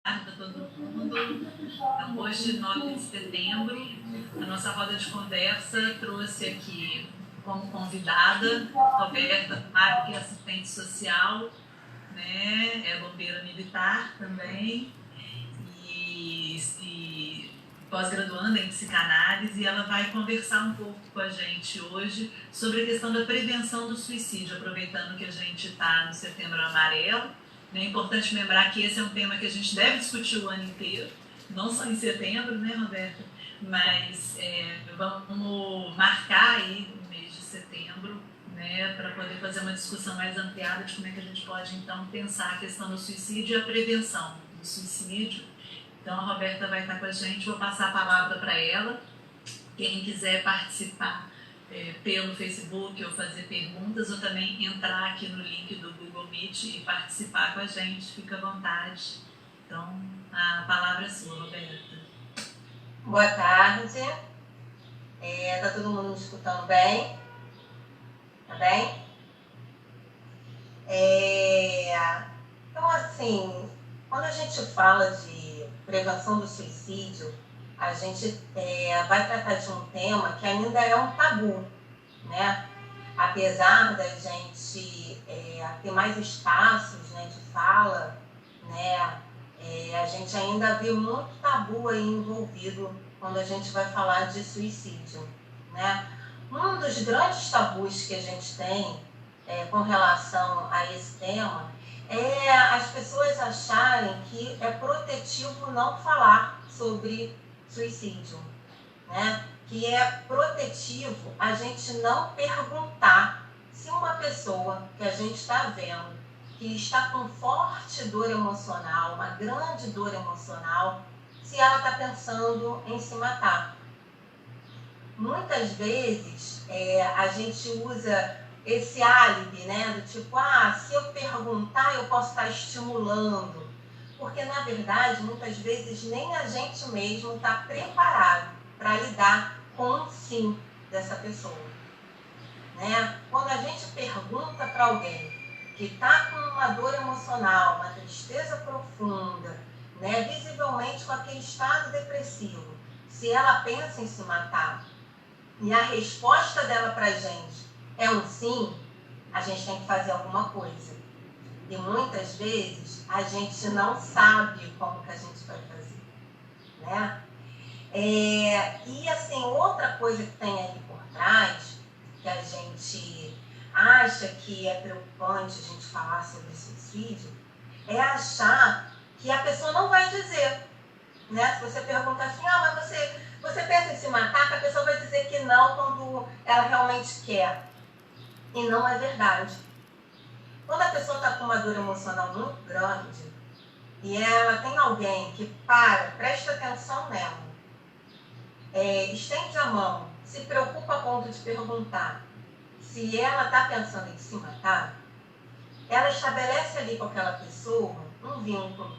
tarde a todo mundo. Então, hoje, 9 de setembro, a nossa roda de conversa trouxe aqui como convidada Roberta Fábio, que é assistente social, né? É bombeira militar também e pós-graduanda em psicanálise, e ela vai conversar um pouco com a gente hoje sobre a questão da prevenção do suicídio, aproveitando que a gente está no Setembro Amarelo. É importante lembrar que esse é um tema que a gente deve discutir o ano inteiro, não só em setembro, né, Roberta? Mas vamos marcar aí o mês de setembro, né, para poder fazer uma discussão mais ampliada de como é que a gente pode, então, pensar a questão do suicídio e a prevenção do suicídio. Então, a Roberta vai estar com a gente, vou passar a palavra para ela. Quem quiser participar pelo Facebook ou fazer perguntas, ou também entrar aqui no link do Google Meet e participar com a gente, fica à vontade. Então, a palavra é sua, Roberta. Boa tarde. Tá todo mundo me escutando bem? Tá bem? Então, assim, quando a gente fala de prevenção do suicídio, a gente vai tratar de um tema que ainda é um tabu, né? Apesar da gente ter mais espaços, né, de fala, né, a gente ainda vê muito tabu aí envolvido quando a gente vai falar de suicídio, né? Um dos grandes tabus que a gente tem com relação a esse tema é as pessoas acharem que é protetivo não falar sobre suicídio, né? Que é protetivo a gente não perguntar se uma pessoa que a gente está vendo que está com forte dor emocional, uma grande dor emocional, se ela está pensando em se matar. Muitas vezes a gente usa esse álibi, né? Do tipo, se eu perguntar eu posso estar estimulando. Porque, na verdade, muitas vezes nem a gente mesmo está preparado para lidar com o sim dessa pessoa, né? Quando a gente pergunta para alguém que está com uma dor emocional, uma tristeza profunda, né, visivelmente com aquele estado depressivo, se ela pensa em se matar, e a resposta dela para a gente é um sim, a gente tem que fazer alguma coisa. E muitas vezes a gente não sabe como que a gente vai fazer, né? E assim, outra coisa que tem aí por trás, que a gente acha que é preocupante a gente falar sobre suicídio, é achar que a pessoa não vai dizer, né? Se você perguntar assim, mas você pensa em se matar, que a pessoa vai dizer que não quando ela realmente quer. E não é verdade. Quando a pessoa está com uma dor emocional muito grande e ela tem alguém que presta atenção nela, estende a mão, se preocupa a ponto de perguntar se ela está pensando em se matar, ela estabelece ali com aquela pessoa um vínculo.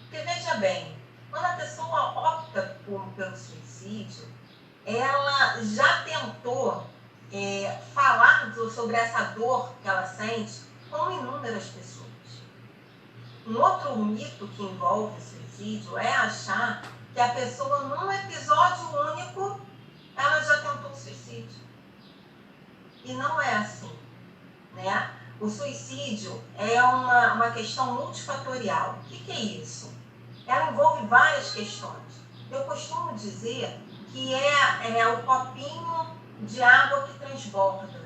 Porque veja bem, quando a pessoa opta pelo suicídio, ela já tentou falar sobre essa dor que ela sente com inúmeras pessoas. Um outro mito que envolve o suicídio é achar que a pessoa, num episódio único, ela já tentou suicídio. E não é assim, né? O suicídio é uma questão multifatorial. O que é isso? Ela envolve várias questões. Eu costumo dizer que é o copinho de água que transborda.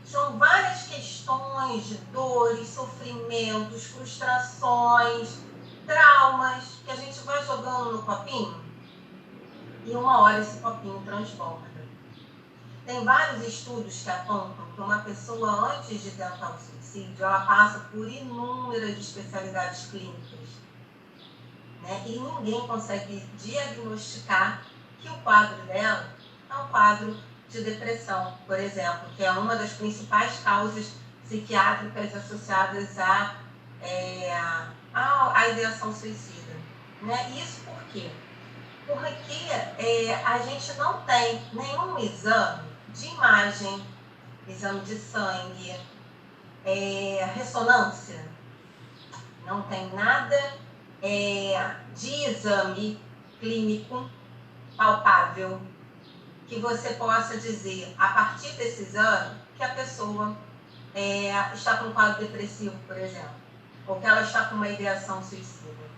São várias questões de dores, sofrimentos, frustrações, traumas que a gente vai jogando no copinho e uma hora esse copinho transborda. Tem vários estudos que apontam que uma pessoa, antes de tentar o suicídio, ela passa por inúmeras especialidades clínicas, né? E ninguém consegue diagnosticar que o quadro dela é um quadro de depressão, por exemplo, que é uma das principais causas psiquiátricas associadas à ideação suicida, né? Isso por quê? Porque a gente não tem nenhum exame de imagem, exame de sangue, ressonância, não tem nada de exame clínico palpável, que você possa dizer, a partir desse exame, que a pessoa está com um quadro depressivo, por exemplo, ou que ela está com uma ideação suicida.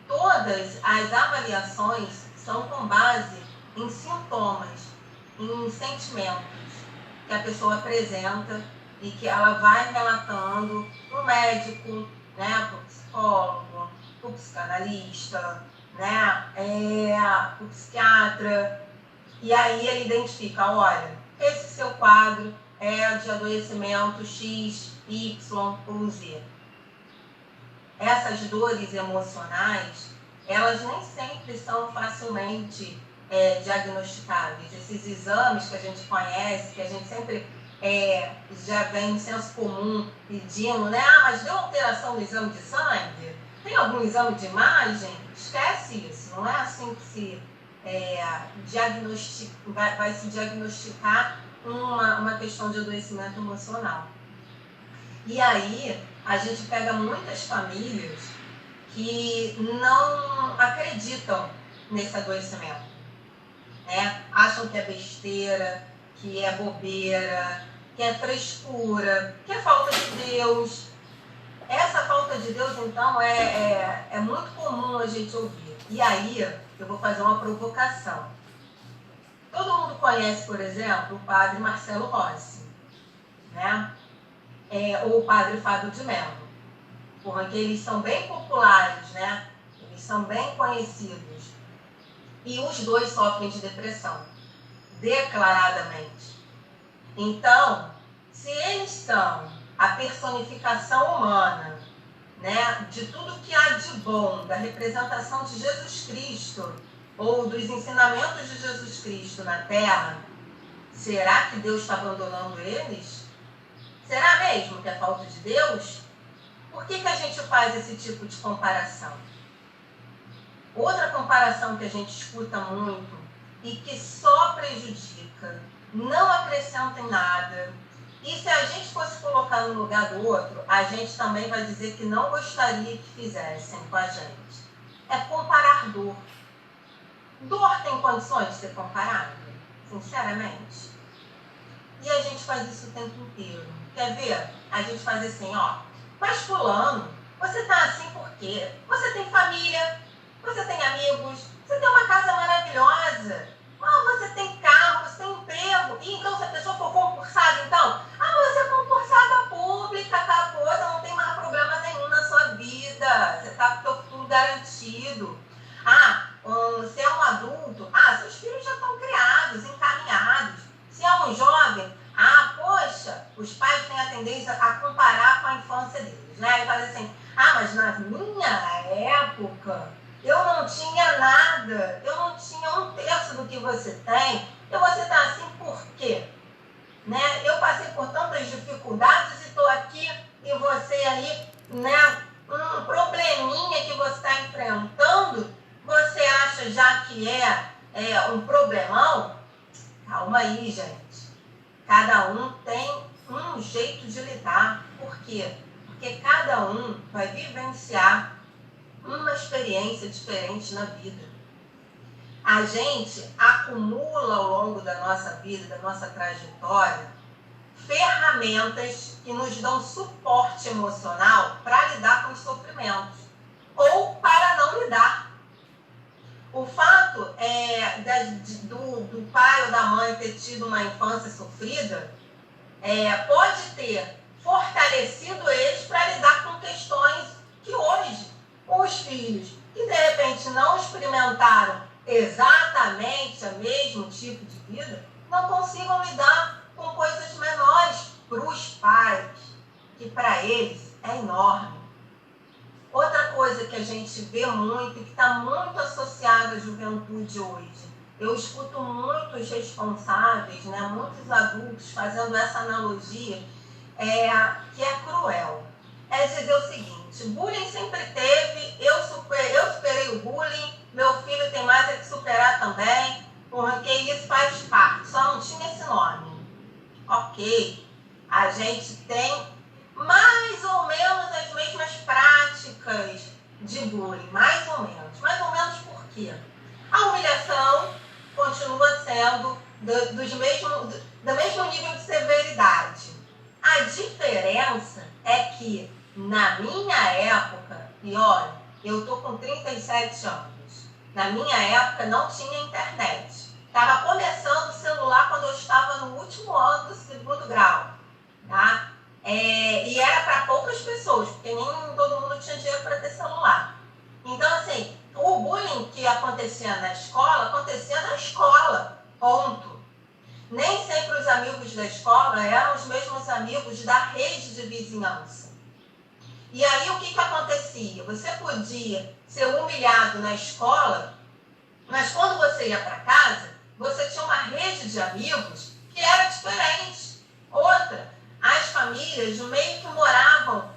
Todas as avaliações são com base em sintomas, em sentimentos que a pessoa apresenta e que ela vai relatando para o médico, né, para o psicólogo, para o psicanalista, né, para o psiquiatra. E aí ele identifica, olha, esse seu quadro é de adoecimento X, Y ou Z. Essas dores emocionais, elas nem sempre são facilmente diagnosticáveis. Esses exames que a gente conhece, que a gente sempre já vem no senso comum pedindo, né? Ah, mas deu alteração no exame de sangue? Tem algum exame de imagem? Esquece isso, não é assim que se vai se diagnosticar uma questão de adoecimento emocional. E aí, a gente pega muitas famílias que não acreditam nesse adoecimento, né? Acham que é besteira, que é bobeira, que é frescura, que é falta de Deus. Essa falta de Deus, então, é muito comum a gente ouvir. E aí, eu vou fazer uma provocação. Todo mundo conhece, por exemplo, o padre Marcelo Rossi, né? Ou o padre Fábio de Mello, porque eles são bem populares, né? Eles são bem conhecidos. E os dois sofrem de depressão, declaradamente. Então, se eles são a personificação humana, né, de tudo que há de bom, da representação de Jesus Cristo, ou dos ensinamentos de Jesus Cristo na Terra, será que Deus está abandonando eles? Será mesmo que é falta de Deus? Por que a gente faz esse tipo de comparação? Outra comparação que a gente escuta muito e que só prejudica, não acrescenta em nada, e se a gente fosse colocar no lugar do outro, a gente também vai dizer que não gostaria que fizessem com a gente. É comparar dor. Dor tem condições de ser comparada? Sinceramente. E a gente faz isso o tempo inteiro. Quer ver? A gente faz assim, ó. Mas fulano, você tá assim por quê? Você tem família, você tem amigos, você tem uma casa maravilhosa, você tem carro, você tem emprego. E então, se a pessoa for concursada, então, você é concursada pública, acabou, não tem mais problema nenhum na sua vida. Você tá com o seu futuro garantido. Você é um adulto, seus filhos já estão criados, encaminhados. Se é um jovem, poxa, os pais têm a tendência a comparar com a infância deles, né? E fazer assim, mas na minha época, eu não tinha nada, eu não tinha 1/3 do que você tem, e você está assim por quê? Né? Eu passei por tantas dificuldades e estou aqui, e você aí, né, um probleminha que você está enfrentando, você acha já que é um problemão? Calma aí, gente. Cada um tem um jeito de lidar. Por quê? Porque cada um vai vivenciar uma experiência diferente na vida. A gente acumula ao longo da nossa vida, da nossa trajetória, ferramentas que nos dão suporte emocional para lidar com os sofrimentos ou para não lidar. O fato do pai ou da mãe ter tido uma infância sofrida pode ter fortalecido eles para lidar com questões que hoje os filhos que de repente não experimentaram exatamente o mesmo tipo de vida não consigam lidar com coisas menores para os pais, que para eles é enorme. Outra coisa que a gente vê muito e que está muito associada à juventude hoje, eu escuto muitos responsáveis, né, muitos adultos fazendo essa analogia, que é cruel. É dizer o seguinte, bullying sempre teve, eu superei o bullying, meu filho tem mais que superar também, porque isso faz parte, só não tinha esse nome. Ok, a gente tem mais ou menos as mesmas práticas de bullying, mais ou menos. Mais ou menos por quê? A humilhação continua sendo do mesmo nível de severidade. A diferença é que, na minha época, e olha, eu estou com 37 anos, na minha época não tinha internet. Estava começando o celular quando eu estava no último ano do 2º grau. Tá? E era para poucas pessoas, porque nem todo mundo tinha dinheiro para ter celular. Então, assim, o bullying que acontecia na escola, ponto. Nem sempre os amigos da escola eram os mesmos amigos da rede de vizinhança. E aí, o que acontecia? Você podia ser humilhado na escola, mas quando você ia para casa, você tinha uma rede de amigos que era diferente. Outra, as famílias meio que moravam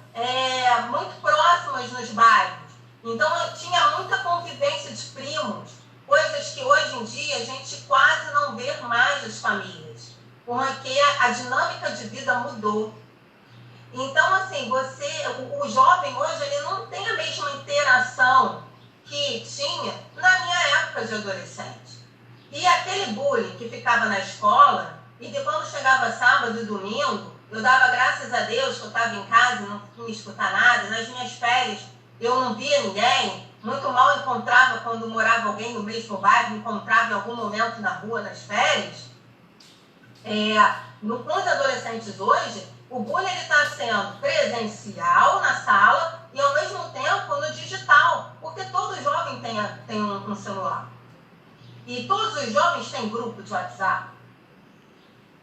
muito próximas nos bairros. Então, tinha muita convivência de primos, coisas que hoje em dia a gente quase não vê mais as famílias, porque a dinâmica de vida mudou. Então, assim, o jovem hoje ele não tem a mesma interação que tinha na minha época de adolescente. E aquele bullying que ficava na escola, e que quando chegava sábado e domingo, eu dava graças a Deus que eu estava em casa e não ia escutar nada. Nas minhas férias, eu não via ninguém. Muito mal encontrava quando morava alguém no mesmo bairro, encontrava em algum momento na rua, nas férias. Com os adolescentes hoje, o bullying está sendo presencial na sala e, ao mesmo tempo, no digital. Porque todo jovem tem um celular. E todos os jovens têm grupo de WhatsApp.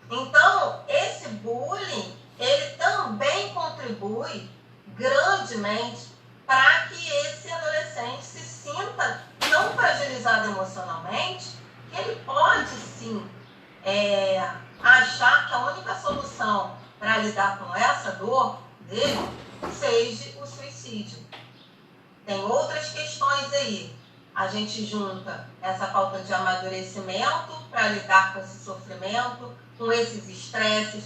Então, esse bullying, ele também contribui grandemente para que esse adolescente se sinta tão fragilizado emocionalmente que ele pode, sim, achar que a única solução para lidar com essa dor dele seja o suicídio. Tem outras questões aí. A gente junta essa falta de amadurecimento para lidar com esse sofrimento, com esses estresses,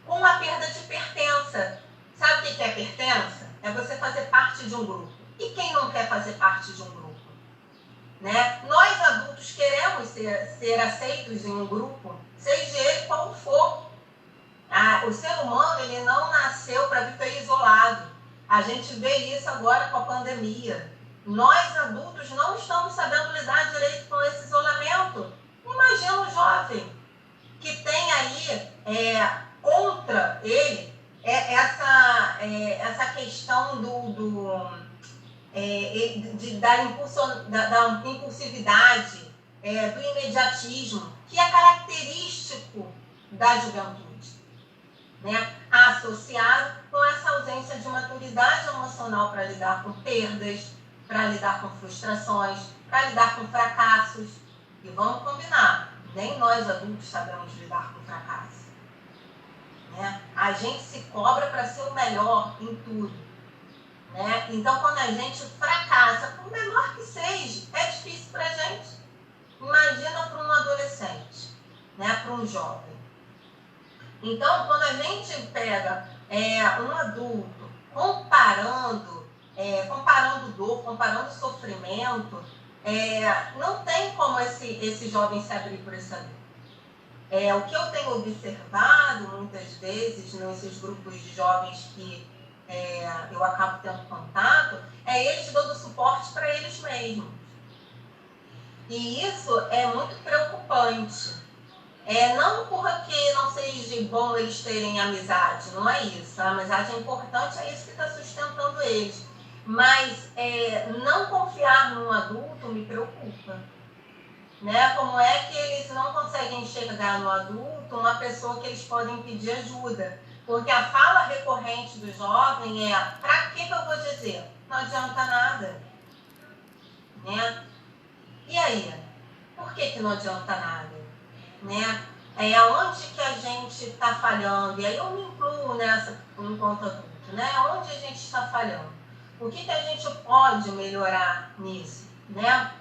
com a perda de pertença. Sabe o que é pertença? É você fazer parte de um grupo. E quem não quer fazer parte de um grupo? Né? Nós adultos queremos ser aceitos em um grupo, seja ele qual for. O ser humano ele não nasceu para viver isolado. A gente vê isso agora com a pandemia. Nós adultos não estamos sabendo lidar direito com esse isolamento. Imagina um jovem que tem aí contra ele essa questão da impulsividade, do imediatismo, que é característico da juventude, né? Associado com essa ausência de maturidade emocional para lidar com perdas, para lidar com frustrações, para lidar com fracassos. E vamos combinar, nem nós adultos sabemos lidar com fracasso. Né? A gente se cobra para ser o melhor em tudo. Né? Então, quando a gente fracassa, por menor que seja, é difícil para a gente. Imagina para um adolescente, né? Para um jovem. Então, quando a gente pega um adulto comparando dor, comparando sofrimento, não tem como esse jovem se abrir por essa dor. O que eu tenho observado muitas vezes nesses grupos de jovens que eu acabo tendo contato, é eles dando suporte para eles mesmos. E isso é muito preocupante. Não porque não seja bom eles terem amizade, não é isso. A amizade é importante, é isso que está sustentando eles. Mas não confiar num adulto me preocupa. Né? Como é que eles não conseguem enxergar no adulto uma pessoa que eles podem pedir ajuda? Porque a fala recorrente do jovem para que eu vou dizer? Não adianta nada. Né? E aí? Por que não adianta nada? Né? Onde que a gente está falhando? E aí eu me incluo nessa enquanto adulto. Né? Onde a gente está falhando? O que a gente pode melhorar nisso? Né?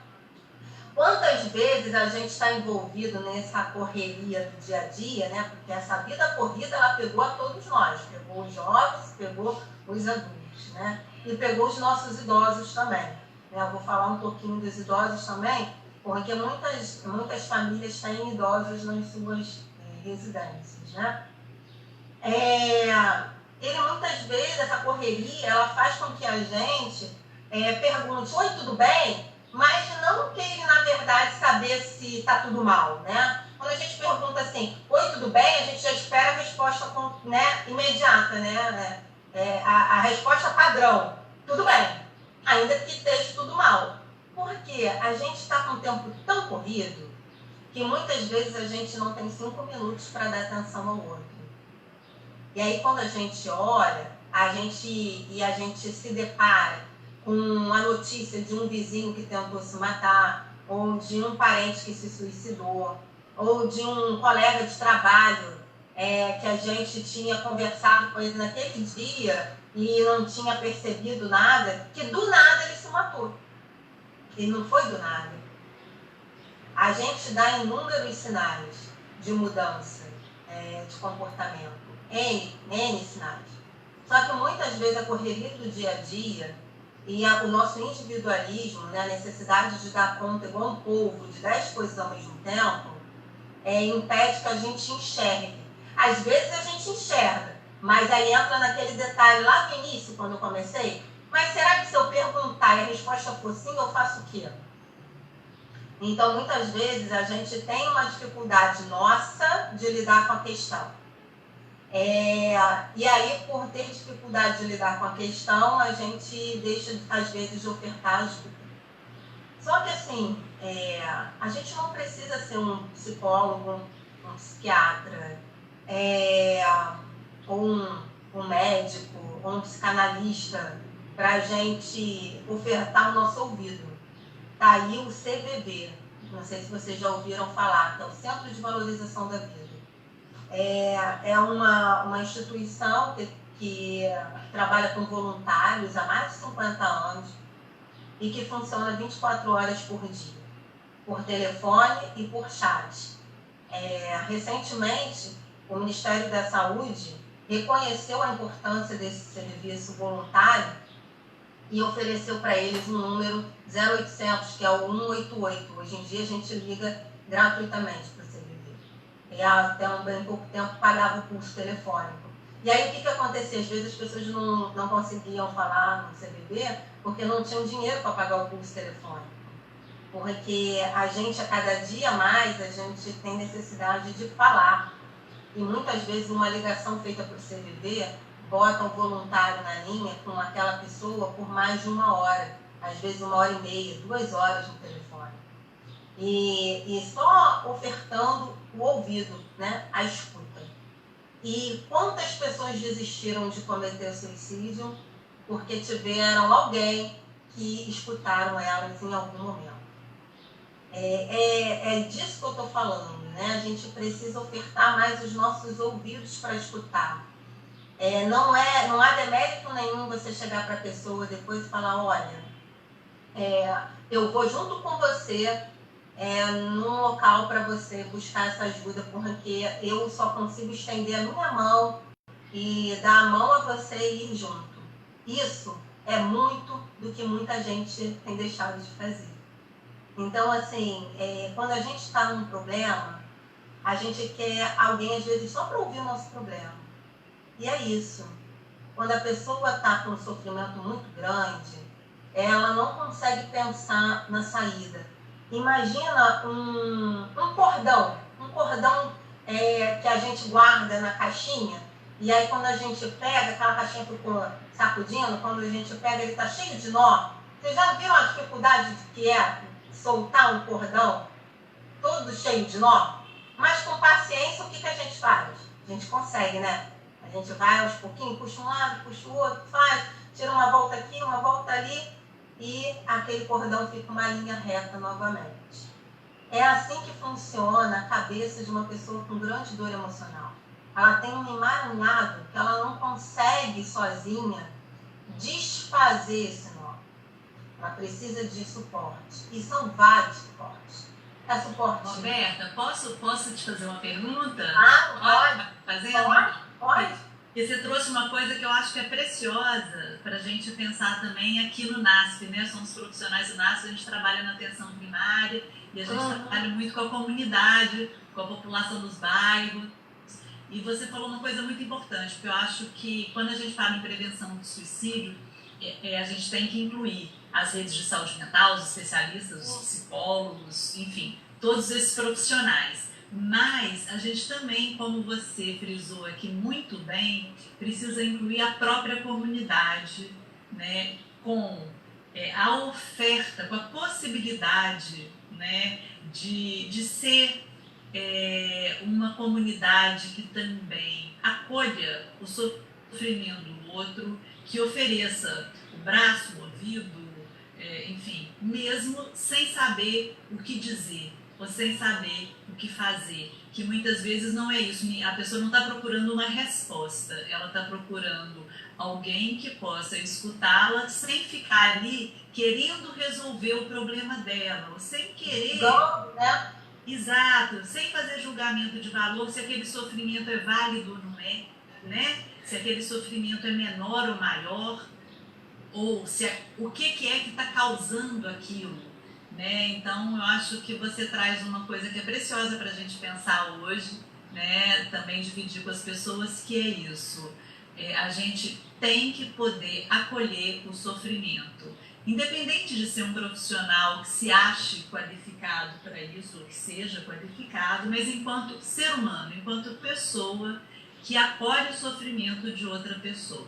Quantas vezes a gente está envolvido nessa correria do dia a dia, né? Porque essa vida corrida, ela pegou a todos nós. Pegou os jovens, pegou os adultos, né? e pegou os nossos idosos também. Né? Eu vou falar um pouquinho dos idosos também, porque muitas famílias têm idosos nas suas residências. Né? Ele muitas vezes, essa correria, ela faz com que a gente pergunte, oi, tudo bem? Mas não queira, na verdade, saber se está tudo mal, né? Quando a gente pergunta assim, oi, tudo bem? A gente já espera a resposta imediata, né? A resposta padrão, tudo bem, ainda que esteja tudo mal. Porque a gente está com um tempo tão corrido que muitas vezes a gente não tem 5 minutos para dar atenção ao outro. E aí, quando a gente olha, a gente se depara com a notícia de um vizinho que tentou se matar, ou de um parente que se suicidou, ou de um colega de trabalho que a gente tinha conversado com ele naquele dia e não tinha percebido nada, que do nada ele se matou. E não foi do nada. A gente dá inúmeros sinais de mudança de comportamento. N sinais. Só que muitas vezes a correria do dia a dia e o nosso individualismo, né, a necessidade de dar conta igual um povo de 10 coisas ao mesmo tempo, impede que a gente enxergue. Às vezes a gente enxerga, mas aí entra naquele detalhe lá no início, quando eu comecei, mas será que se eu perguntar e a resposta for sim, eu faço o quê? Então, muitas vezes a gente tem uma dificuldade nossa de lidar com a questão. E aí, por ter dificuldade de lidar com a questão, a gente deixa, às vezes, de ofertar ajuda. Só que, assim, a gente não precisa ser um psicólogo, um psiquiatra, ou um médico, ou um psicanalista, para a gente ofertar o nosso ouvido. Está aí o CVV, não sei se vocês já ouviram falar, que é o Centro de Valorização da Vida. É uma instituição que trabalha com voluntários há mais de 50 anos e que funciona 24 horas por dia, por telefone e por chat. Recentemente, o Ministério da Saúde reconheceu a importância desse serviço voluntário e ofereceu para eles um número 0800, que é o 188. Hoje em dia a gente liga gratuitamente para o CVV. E até bem pouco tempo pagava o curso telefônico. E aí o que acontecia? Às vezes as pessoas não conseguiam falar no CVV porque não tinham dinheiro para pagar o curso telefônico. Porque a gente, a cada dia mais, a gente tem necessidade de falar. E muitas vezes uma ligação feita para o CVV bota um voluntário na linha com aquela pessoa por mais de 1 hora. Às vezes 1h30, 2 horas no telefone. E só ofertando o ouvido, né? A escuta. E quantas pessoas desistiram de cometer suicídio porque tiveram alguém que escutaram elas em algum momento? É disso que eu estou falando, né? A gente precisa ofertar mais os nossos ouvidos para escutar. Não há demérito nenhum você chegar para a pessoa depois e falar, olha, eu vou junto com você num local para você buscar essa ajuda, porque eu só consigo estender a minha mão e dar a mão a você e ir junto. Isso é muito do que muita gente tem deixado de fazer. Então, assim, quando a gente está num problema, a gente quer alguém, às vezes, só para ouvir o nosso problema. E é isso. Quando a pessoa está com um sofrimento muito grande, ela não consegue pensar na saída. Imagina um cordão que a gente guarda na caixinha, e aí quando a gente pega, aquela caixinha ficou sacudindo, quando a gente pega, ele está cheio de nó. Vocês já viram a dificuldade que é soltar um cordão todo cheio de nó? Mas com paciência, o que a gente faz? A gente consegue, né? A gente vai aos pouquinhos, puxa um lado, puxa o outro, faz, tira uma volta aqui, uma volta ali, e aquele cordão fica uma linha reta novamente. É assim que funciona a cabeça de uma pessoa com grande dor emocional. Ela tem um emaranhado que ela não consegue sozinha desfazer esse nó. Ela precisa de suporte. E são vários suportes. Suporte. Roberta, posso te fazer uma pergunta? Pode. Fazer? Pode. E você trouxe uma coisa que eu acho que é preciosa para a gente pensar também aqui no NASP, né? Somos profissionais do NASP, a gente trabalha na atenção primária e a gente trabalha muito com a comunidade, com a população dos bairros. E você falou uma coisa muito importante, porque eu acho que quando a gente fala em prevenção do suicídio, a gente tem que incluir as redes de saúde mental, os especialistas, os psicólogos, enfim, todos esses profissionais. Mas a gente também, como você frisou aqui muito bem, precisa incluir a própria comunidade, né, com a oferta, com a possibilidade, né, de ser uma comunidade que também acolha o sofrimento do outro, que ofereça o braço, o ouvido, enfim, mesmo sem saber o que dizer ou sem saber o que fazer, que muitas vezes não é isso, a pessoa não está procurando uma resposta, ela está procurando alguém que possa escutá-la sem ficar ali querendo resolver o problema dela, ou sem querer... né? Exato, sem fazer julgamento de valor, se aquele sofrimento é válido ou não é, né? Se aquele sofrimento é menor ou maior, ou se o que é que está causando aquilo, né? Então, eu acho que você traz uma coisa que é preciosa para a gente pensar hoje, né? Também dividir com as pessoas, que é isso. A gente tem que poder acolher o sofrimento. Independente de ser um profissional que se ache qualificado para isso, ou que seja qualificado, mas enquanto ser humano, enquanto pessoa que acolhe o sofrimento de outra pessoa.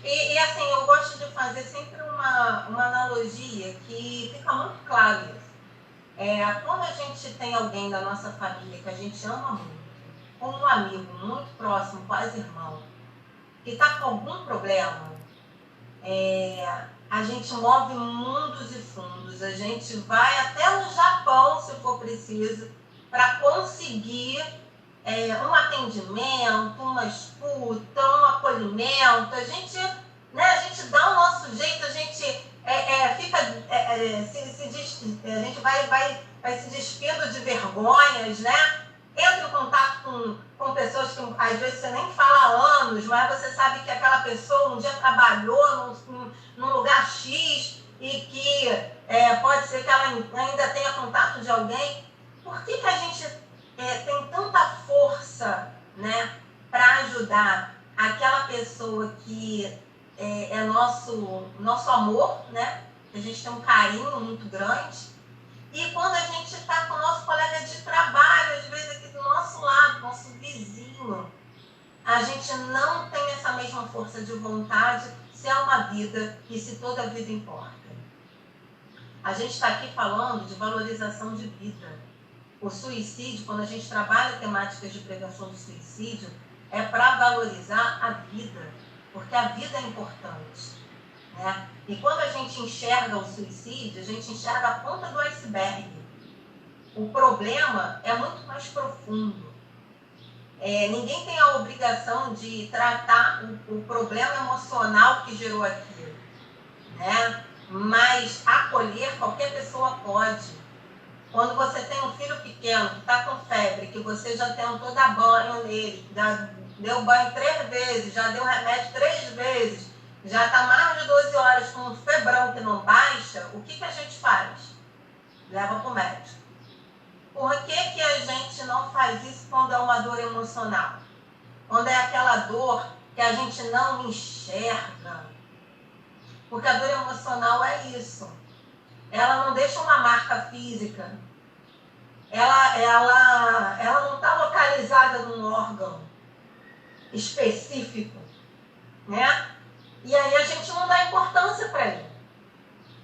E assim, eu gosto de fazer sempre uma analogia que fica muito claro isso. Quando a gente tem alguém da nossa família que a gente ama muito, como um amigo muito próximo, quase irmão, que está com algum problema, a gente move mundos e fundos, a gente vai até no Japão, se for preciso, para conseguir um atendimento, uma escuta, um acolhimento. A gente dá o nosso jeito, a gente fica, a gente vai se despindo de vergonhas, né? Entra em contato com pessoas que às vezes você nem fala há anos, mas você sabe que aquela pessoa um dia trabalhou num lugar X e que pode ser que ela ainda tenha contato de alguém. Por que a gente tem tanta força, né, para ajudar aquela pessoa que é nosso amor, né? A gente tem um carinho muito grande. E quando a gente está com o nosso colega de trabalho, às vezes aqui do nosso lado, nosso vizinho, a gente não tem essa mesma força de vontade se é uma vida e se toda a vida importa. A gente está aqui falando de valorização de vida. O suicídio, quando a gente trabalha temáticas de prevenção do suicídio, é para valorizar a vida, porque a vida é importante, né? E quando a gente enxerga o suicídio, a gente enxerga a ponta do iceberg. O problema é muito mais profundo. Ninguém tem a obrigação de tratar o problema emocional que gerou aquilo, né? Mas acolher qualquer pessoa pode. Quando você tem um filho pequeno que está com febre, que você já tentou dar banho nele, já deu banho 3 vezes, já deu remédio 3 vezes, já está mais de 12 horas com um febrão que não baixa, o que a gente faz? Leva para o médico. Por que a gente não faz isso quando é uma dor emocional? Quando é aquela dor que a gente não enxerga. Porque a dor emocional é isso. Ela não deixa uma marca física. Ela não está localizada num órgão específico, né? E aí a gente não dá importância para ele.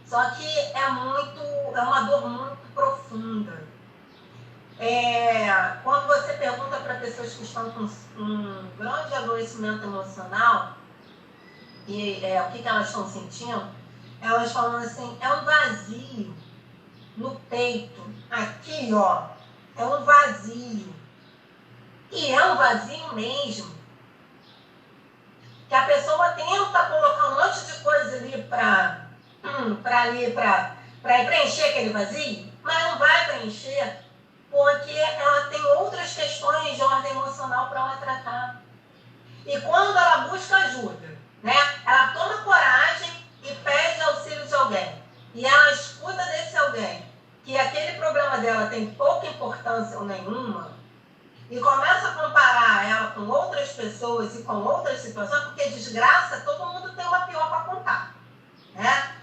Só que é uma dor muito profunda. Quando você pergunta para pessoas que estão com um grande adoecimento emocional, e o que elas estão sentindo, elas falam assim, é um vazio no peito, aqui, ó, é um vazio. E é um vazio mesmo. Que a pessoa tenta colocar um monte de coisa ali para preencher aquele vazio, mas não vai preencher, porque ela tem outras questões de ordem emocional para ela tratar. E quando ela busca ajuda, né? Ela toma coragem e pede auxílio de alguém. E ela escuta desse alguém que aquele problema dela tem pouca importância ou nenhuma, e começa a comparar ela com outras pessoas e com outras situações, porque desgraça, todo mundo tem uma pior para contar, né?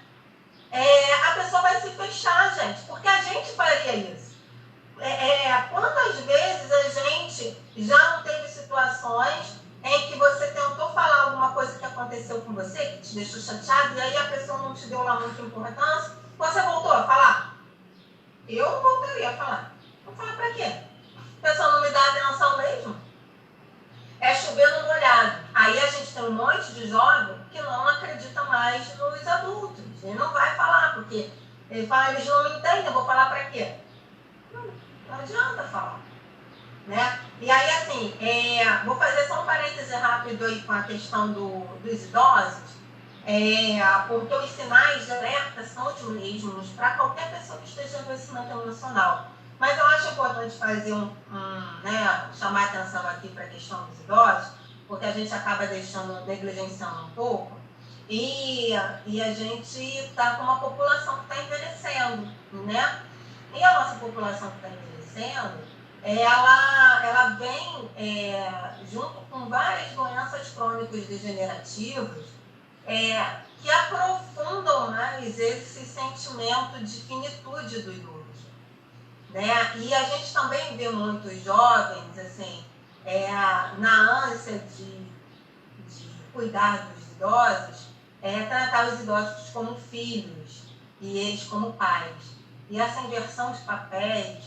A pessoa vai se fechar, gente, porque a gente faria isso. Quantas vezes a gente já não teve situações em que você tentou falar alguma coisa que aconteceu com você, que te deixou chateado, e aí a pessoa não te deu lá muita importância, você voltou a falar? Eu não voltaria a falar. Vou falar pra quê? A pessoa não me dá atenção mesmo? É chover no molhado. Aí a gente tem um monte de jovem que não acredita mais nos adultos. Ele não vai falar, porque ele fala, eles não me entendem, eu vou falar pra quê? Não adianta falar. Né? E aí, assim, vou fazer só um parêntese rápido aí com a questão dos idosos, porque os sinais de alerta são os mesmos para qualquer pessoa que esteja em adoecimento emocional. Mas eu acho importante fazer chamar atenção aqui para a questão dos idosos, porque a gente acaba negligenciando um pouco, e a gente está com uma população que está envelhecendo, né? E a nossa população que está envelhecendo, ela vem junto com várias doenças crônicas degenerativas que aprofundam mais esse sentimento de finitude do idoso. Né? E a gente também vê muitos jovens, assim, na ânsia de cuidar dos idosos, tratar os idosos como filhos e eles como pais. E essa inversão de papéis,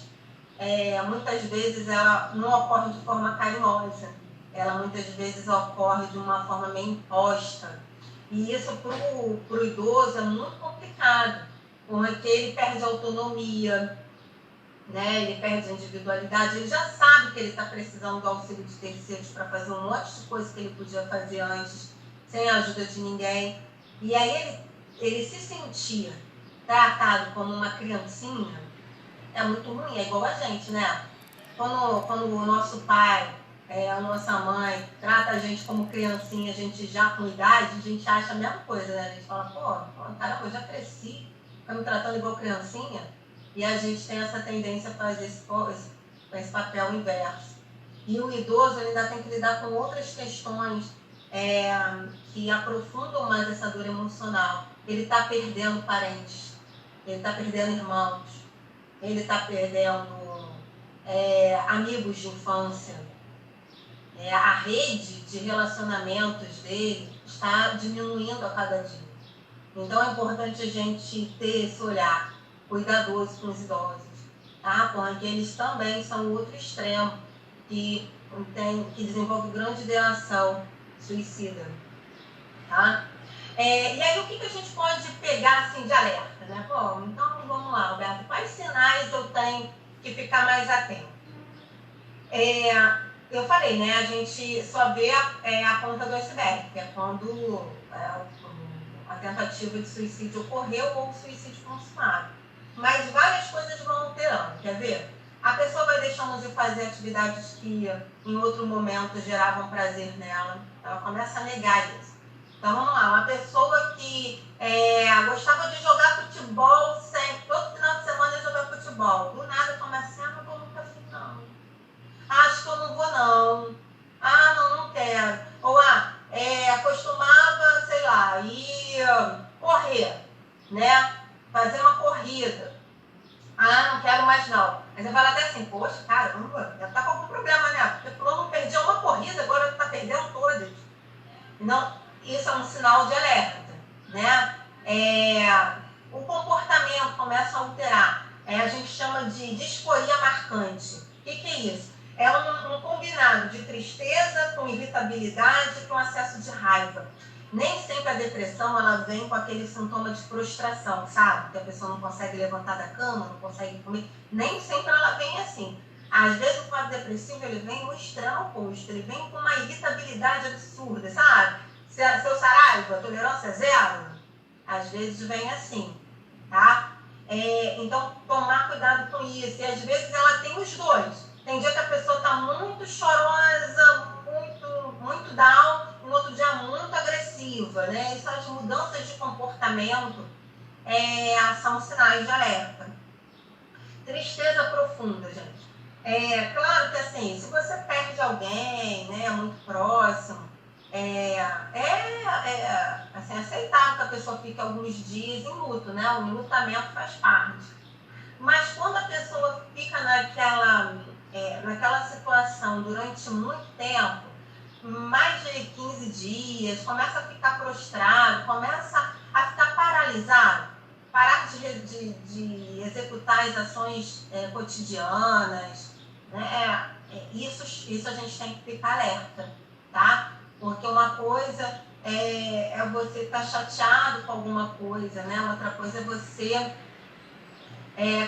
muitas vezes ela não ocorre de forma carinhosa, ela muitas vezes ocorre de uma forma meio imposta. E isso para o idoso é muito complicado, porque ele perde autonomia, né? Ele perde a individualidade, ele já sabe que ele está precisando do auxílio de terceiros para fazer um monte de coisa que ele podia fazer antes, sem a ajuda de ninguém. E aí ele se sentir tratado como uma criancinha é muito ruim, é igual a gente, né? Quando o nosso pai, a nossa mãe trata a gente como criancinha, a gente já com idade, a gente acha a mesma coisa, né? A gente fala, pô, caramba, eu já cresci, tá me tratando igual criancinha. E a gente tem essa tendência a fazer esse papel inverso. E o idoso ainda tem que lidar com outras questões que aprofundam mais essa dor emocional. Ele está perdendo parentes, ele está perdendo irmãos, ele está perdendo amigos de infância. A rede de relacionamentos dele está diminuindo a cada dia. Então é importante a gente ter esse olhar cuidadoso com os idosos, tá? Porque eles também são outro extremo que desenvolve grande ideação suicida, tá? E aí o que a gente pode pegar assim de alerta, né? Pô, então vamos lá, Roberto, quais sinais eu tenho que ficar mais atento? Eu falei, né? A gente só vê a ponta do iceberg, que é quando a tentativa de suicídio ocorreu ou o suicídio consumado. Mas várias coisas vão alterando, quer ver? A pessoa vai deixando de fazer atividades que em outro momento geravam prazer nela, ela começa a negar isso. Então vamos lá, uma pessoa que gostava de jogar futebol sempre, todo final de semana ia jogar futebol, do nada começa assim, não vou nunca fim não, acho que eu não vou não, não quero, ou costumava, sei lá, ir correr, né? Fazer uma corrida. Não quero mais não. Mas você fala até assim, poxa, caramba, já tá com algum problema, né? Porque fulano não perdia uma corrida, agora tá perdendo todas. Não, isso é um sinal de alerta, né? O comportamento começa a alterar. A gente chama de disforia marcante. O que é isso? É um combinado de tristeza com irritabilidade com acesso de raiva. Nem sempre a depressão ela vem com aquele sintoma de prostração, sabe? Que a pessoa não consegue levantar da cama, não consegue comer. Nem sempre ela vem assim. Às vezes o quadro depressivo ele vem no extremo oposto, ele vem com uma irritabilidade absurda, sabe? Seu Saraiva, tolerância zero, às vezes vem assim, tá? Então, tomar cuidado com isso. E às vezes ela tem os dois. Tem dia que a pessoa está muito chorosa, muito muito down, no outro dia muito agressiva, né? Essas mudanças de comportamento são sinais de alerta. Tristeza profunda, gente. Claro que assim, se você perde alguém, né, muito próximo, assim, aceitável que a pessoa fique alguns dias em luto, né? O enlutamento faz parte. Mas quando a pessoa fica naquela situação durante muito tempo, mais de 15 dias, começa a ficar prostrado, começa a ficar paralisado, parar de executar as ações cotidianas, né? Isso a gente tem que ficar alerta, tá? Porque uma coisa é você estar chateado com alguma coisa, né? Outra coisa é você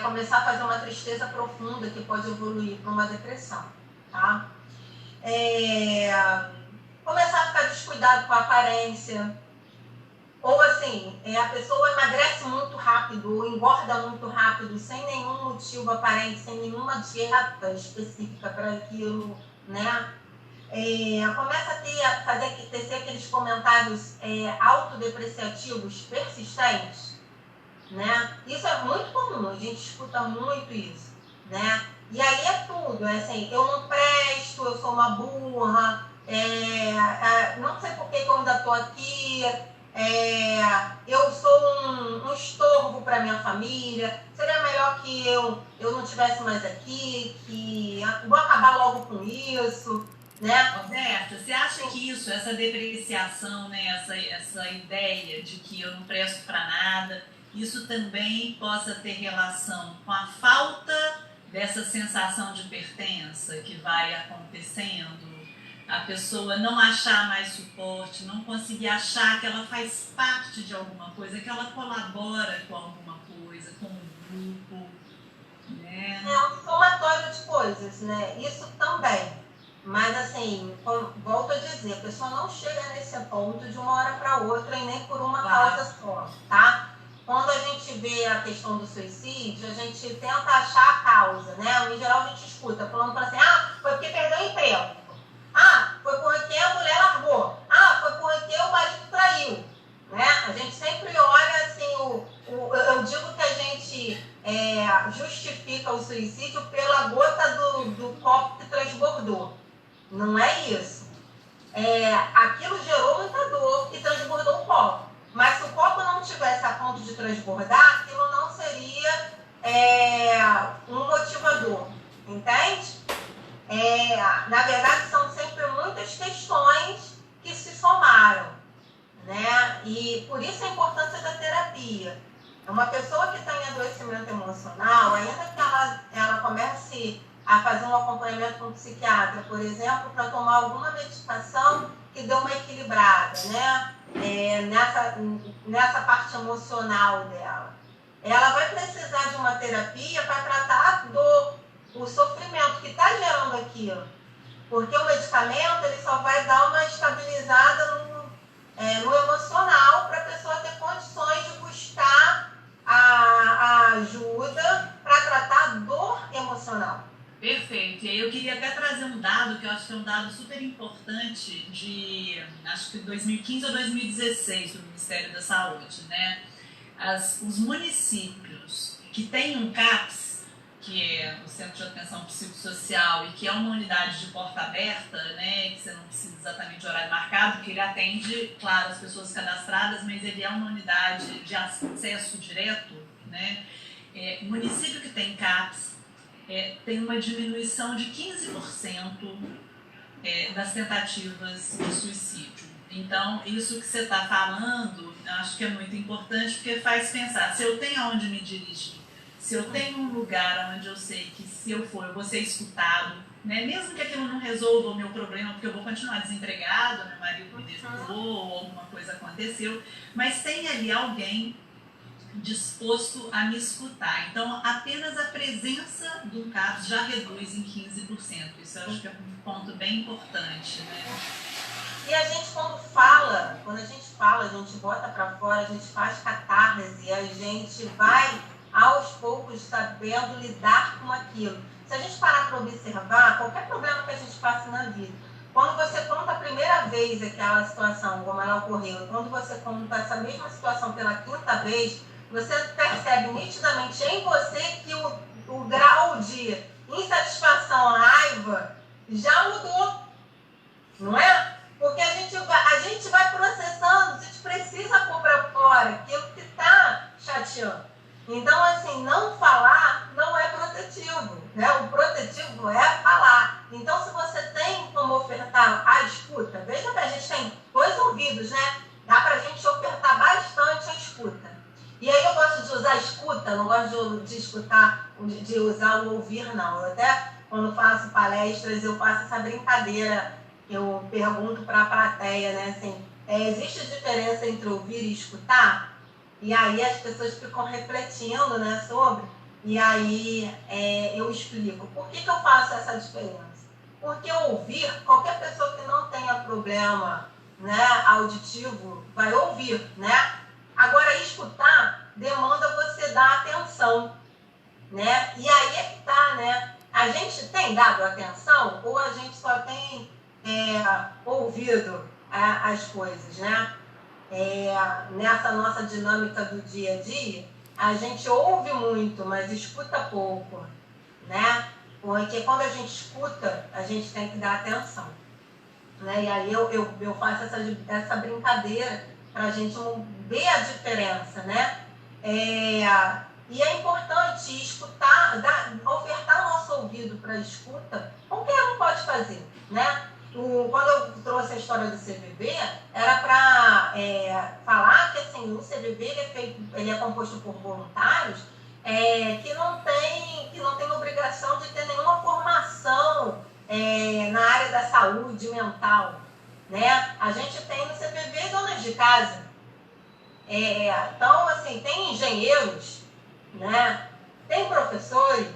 começar a fazer uma tristeza profunda que pode evoluir para uma depressão, tá? Começar a ficar descuidado com a aparência, ou assim, a pessoa emagrece muito rápido, ou engorda muito rápido, sem nenhum motivo aparente, sem nenhuma dieta específica para aquilo, né? Começa a tecer aqueles comentários autodepreciativos persistentes, né? Isso é muito comum, a gente escuta muito isso, né? E aí é tudo, assim, eu não presto, eu sou uma burra, não sei por que eu ainda estou aqui, eu sou um estorvo para minha família, seria melhor que eu não estivesse mais aqui, que vou acabar logo com isso, né? Roberta, você acha que isso, essa depreciação, né, essa ideia de que eu não presto para nada, isso também possa ter relação com a falta dessa sensação de pertença que vai acontecendo? A pessoa não achar mais suporte, não conseguir achar que ela faz parte de alguma coisa, que ela colabora com alguma coisa, com um grupo, né? É um somatório de coisas, né? Isso também. Mas, assim, volto a dizer, a pessoa não chega nesse ponto de uma hora para outra e nem por uma causa só, tá? Quando a gente vê a questão do suicídio, a gente tenta achar a causa, né? Em geral, a gente escuta falando assim, foi porque perdeu o emprego. Foi porque a mulher largou. Foi porque o marido traiu. Né? A gente sempre olha, assim, eu digo que a gente justifica o suicídio pela gota do copo que transbordou. Não é isso. Aquilo gerou muita dor e transbordou o copo. Mas se o copo não tivesse a ponto de transbordar, aquilo não seria um motivador. Entende? Na verdade, são sempre muitas questões que se somaram, né? E por isso a importância da terapia. Uma pessoa que tem adoecimento emocional, ainda que ela comece a fazer um acompanhamento com um psiquiatra, por exemplo, para tomar alguma medicação que dê uma equilibrada, né? Nessa parte emocional dela. Ela vai precisar de uma terapia para tratar o sofrimento que está gerando aquilo. Porque o medicamento ele só vai dar uma estabilizada no emocional para a pessoa ter condições de buscar a ajuda para tratar a dor emocional. Perfeito. E aí eu queria até trazer um dado, que eu acho que é um dado super importante de, acho que 2015 ou 2016, do Ministério da Saúde, né? Os municípios que têm um CAPS, que é o Centro de Atenção Psicossocial, e que é uma unidade de porta aberta, né, que você não precisa exatamente de horário marcado, porque ele atende, claro, as pessoas cadastradas, mas ele é uma unidade de acesso direto, né? O município que tem CAPS tem uma diminuição de 15% das tentativas de suicídio. Então, isso que você está falando, acho que é muito importante, porque faz pensar, se eu tenho aonde me dirigir, se eu tenho um lugar onde eu sei que se eu for, eu vou ser escutado, né? Mesmo que aquilo não resolva o meu problema, porque eu vou continuar desempregado, meu marido me deixou, ou alguma coisa aconteceu, mas tem ali alguém disposto a me escutar. Então, apenas a presença do CAPS já reduz em 15%. Isso eu acho que é um ponto bem importante, né? E a gente, quando a gente fala, a gente bota para fora, a gente faz catarse, a gente vai aos poucos sabendo lidar com aquilo. Se a gente parar para observar, qualquer problema que a gente passe na vida, quando você conta a primeira vez aquela situação, como ela ocorreu, e quando você conta essa mesma situação pela quinta vez, você percebe nitidamente em você que o grau de insatisfação, raiva, já mudou, não é? Porque a gente vai processando, a gente precisa pôr para fora aquilo que está chateando. Então, assim, não falar não é protetivo, né? O protetivo é falar. Então, se você tem como ofertar a escuta, veja que a gente tem 2 ouvidos, né? Dá para a gente ofertar bastante a escuta. E aí eu gosto de usar escuta, não gosto de escutar, de usar o ouvir, não. Eu até, quando faço palestras, eu faço essa brincadeira, eu pergunto para a plateia, né, assim, existe diferença entre ouvir e escutar? E aí as pessoas ficam refletindo, né, sobre, e aí eu explico. Por que eu faço essa diferença? Porque ouvir, qualquer pessoa que não tenha problema, né, auditivo, vai ouvir, né? Agora, escutar demanda você dar atenção, né? E aí é que tá, né? A gente tem dado atenção ou a gente só tem ouvido as coisas, né? Nessa nossa dinâmica do dia a dia, a gente ouve muito, mas escuta pouco, né? Porque quando a gente escuta, a gente tem que dar atenção, né? E aí eu faço essa brincadeira para a gente ver a diferença, né? E é importante escutar, ofertar o nosso ouvido para a escuta. Qualquer um pode fazer, né? Quando eu trouxe a história do CVV, era para falar que assim, o CVV ele é composto por voluntários que não tem obrigação de ter nenhuma formação na área da saúde mental, né? A gente tem no CVV donas de casa. Então, assim, tem engenheiros, né? Tem professores,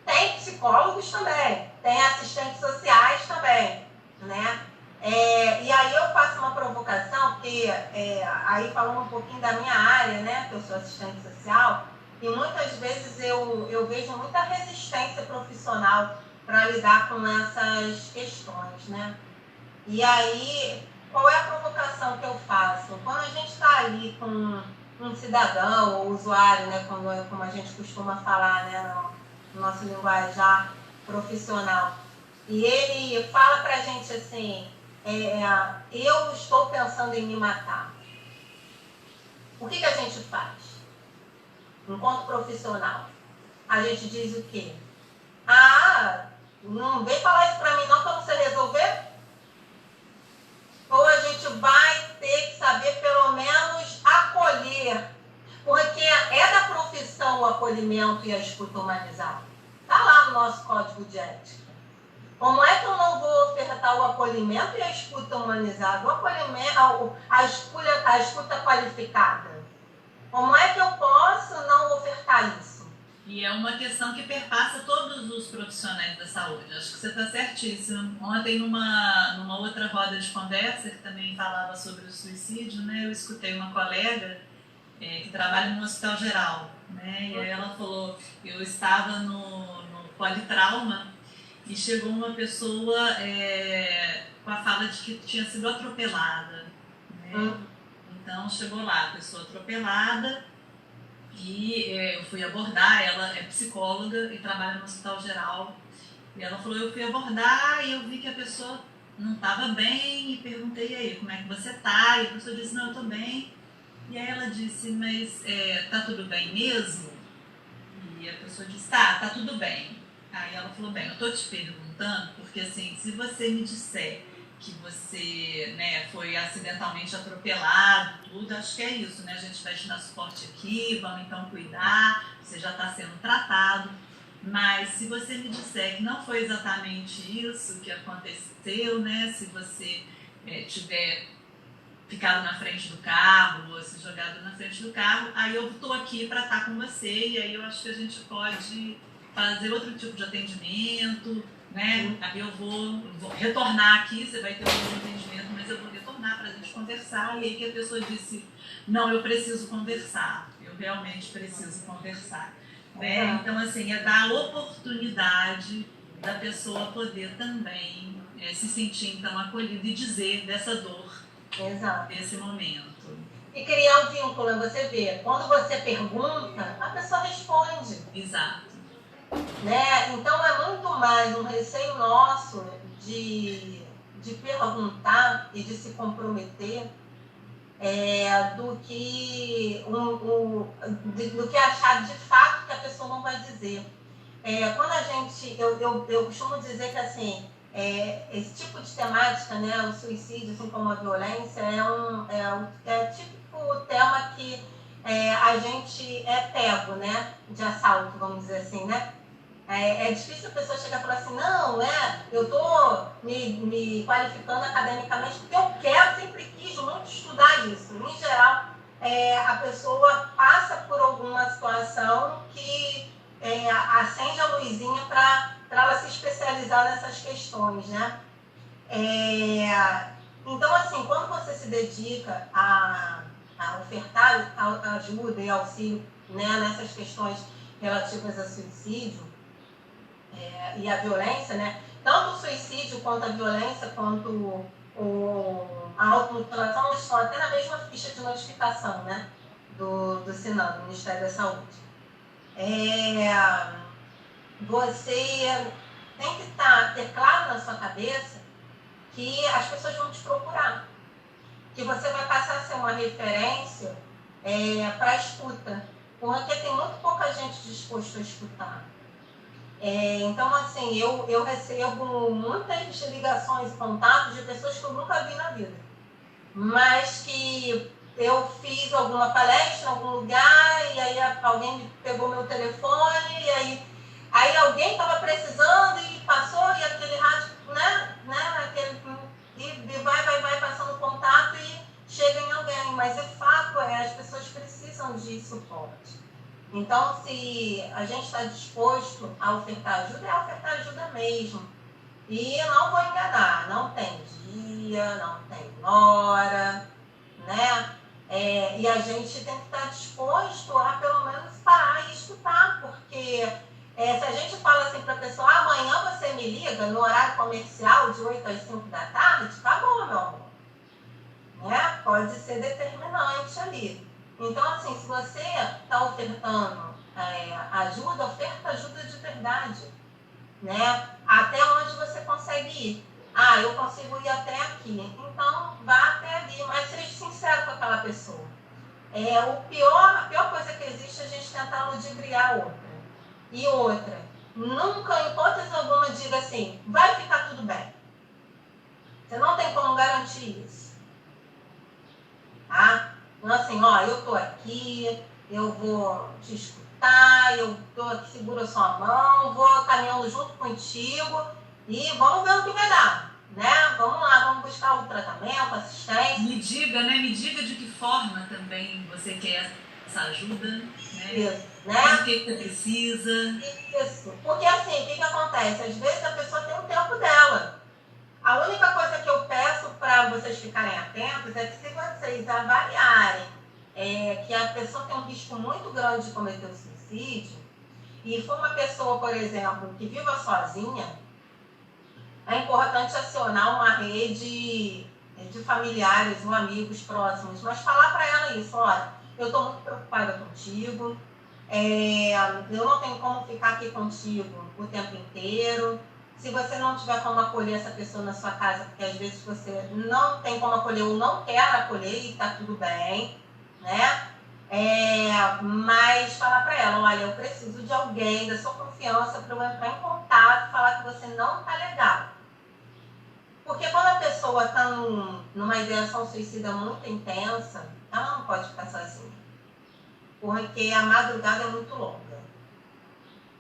tem psicólogos também, tem assistentes sociais também, né? E aí eu faço uma provocação, porque aí falando um pouquinho da minha área, né? Que eu sou assistente social, e muitas vezes eu vejo muita resistência profissional para lidar com essas questões, né? E aí, qual é a provocação que eu faço? Quando a gente está ali com um cidadão ou usuário, né, como a gente costuma falar, né, no nosso linguajar profissional, e ele fala para a gente assim, eu estou pensando em me matar. O que a gente faz? Enquanto profissional, a gente diz o quê? Não vem falar isso para mim não, para você resolver? Ou a gente vai ter que saber, pelo menos, acolher, porque é da profissão o acolhimento e a escuta humanizada. Está lá no nosso código de ética. Como é que eu não vou ofertar o acolhimento e a escuta humanizada? O acolhimento, a escuta qualificada. Como é que eu posso não ofertar isso? E é uma questão que perpassa todos os profissionais da saúde. Acho que você está certíssimo. Ontem, numa outra roda de conversa, que também falava sobre o suicídio, né, eu escutei uma colega que trabalha no hospital geral, né, e aí ela falou, eu estava no politrauma e chegou uma pessoa com a fala de que tinha sido atropelada, né? Então, chegou lá, a pessoa atropelada, e eu fui abordar, ela é psicóloga e trabalha no hospital geral, e ela falou, eu fui abordar e eu vi que a pessoa não estava bem, e perguntei aí, como é que você está? E a pessoa disse, não, eu estou bem. E aí ela disse, mas tá tudo bem mesmo? E a pessoa disse, tá tudo bem. Aí ela falou, bem, eu estou te perguntando, porque assim, se você me disser que você, né, foi acidentalmente atropelado, tudo, acho que é isso, né? A gente vai te dar suporte aqui, vamos então cuidar, você já está sendo tratado. Mas se você me disser que não foi exatamente isso que aconteceu, né? Se você tiver ficado na frente do carro ou se jogado na frente do carro, aí eu estou aqui para estar com você e aí eu acho que a gente pode fazer outro tipo de atendimento, né? Aí eu vou retornar aqui, você vai ter um atendimento, mas eu vou retornar para a gente conversar. E aí que a pessoa disse, não, eu preciso conversar, eu realmente preciso conversar. Né? Então, assim, é dar a oportunidade da pessoa poder também se sentir, então, acolhido e dizer dessa dor, exato, desse momento. E criar um vínculo, você vê, quando você pergunta, a pessoa responde. Exato. Né? Então, é muito mais um receio nosso de perguntar e de se comprometer do que achar de fato que a pessoa não vai dizer. Quando a gente, eu costumo dizer que assim, esse tipo de temática, né, o suicídio, assim como a violência, é típico tema que a gente é pego, né, de assalto, vamos dizer assim, né? É difícil a pessoa chegar e falar assim, não, eu estou me qualificando academicamente porque eu quero, sempre quis muito estudar isso. Em geral, a pessoa passa por alguma situação que acende a luzinha para ela se especializar nessas questões, né? Então, assim, quando você se dedica a ofertar ajuda e auxílio, né, nessas questões relativas a suicídio, e a violência, né? Tanto o suicídio quanto a violência, quanto a automutilação, estão até na mesma ficha de notificação, né? Do SINAM, do Ministério da Saúde. Você tem que ter claro na sua cabeça que as pessoas vão te procurar, que você vai passar a ser uma referência para a escuta, porque tem muito pouca gente disposta a escutar. Então, assim, eu recebo muitas ligações e contatos de pessoas que eu nunca vi na vida, mas que eu fiz alguma palestra em algum lugar e aí alguém me pegou meu telefone e aí alguém estava precisando e passou e aquele rádio, e vai passando contato e chega em alguém, mas o fato as pessoas precisam de suporte. Então, se a gente está disposto a ofertar ajuda, é ofertar ajuda mesmo. E não vou enganar, não tem dia, não tem hora, né? E a gente tem que estar disposto a, pelo menos, parar e escutar, porque se a gente fala assim para a pessoa, amanhã você me liga no horário comercial de 8 às 5 da tarde, acabou, meu amor. Né? Pode ser determinante ali. Então, assim, se você está ofertando ajuda, oferta ajuda de verdade, né? Até onde você consegue ir. Eu consigo ir até aqui. Então, vá até ali, mas seja sincero com aquela pessoa. A pior coisa que existe é a gente tentar ludibriar a outra. E outra, nunca, em hipótese alguma, diga assim, vai ficar tudo bem. Você não tem como garantir isso. Tá? Então, assim, eu tô aqui, eu vou te escutar, eu tô aqui, seguro a sua mão, vou caminhando junto contigo e vamos ver o que vai dar, né? Vamos lá, vamos buscar o tratamento, assistência. Me diga de que forma também você quer essa ajuda, né? Isso, né? O que você precisa. Isso, porque assim, o que acontece? Às vezes a pessoa tem o tempo dela. A única coisa que eu peço para vocês ficarem atentos é que se vocês avaliarem que a pessoa tem um risco muito grande de cometer o suicídio, e for uma pessoa, por exemplo, que viva sozinha, é importante acionar uma rede de familiares ou amigos próximos, mas falar para ela isso, olha, eu estou muito preocupada contigo, eu não tenho como ficar aqui contigo o tempo inteiro. Se você não tiver como acolher essa pessoa na sua casa, porque às vezes você não tem como acolher ou não quer acolher e está tudo bem, né? Mas falar para ela, olha, eu preciso de alguém da sua confiança para eu entrar em contato e falar que você não está legal. Porque quando a pessoa está numa ideação suicida muito intensa, ela não pode ficar sozinha. Porque a madrugada é muito longa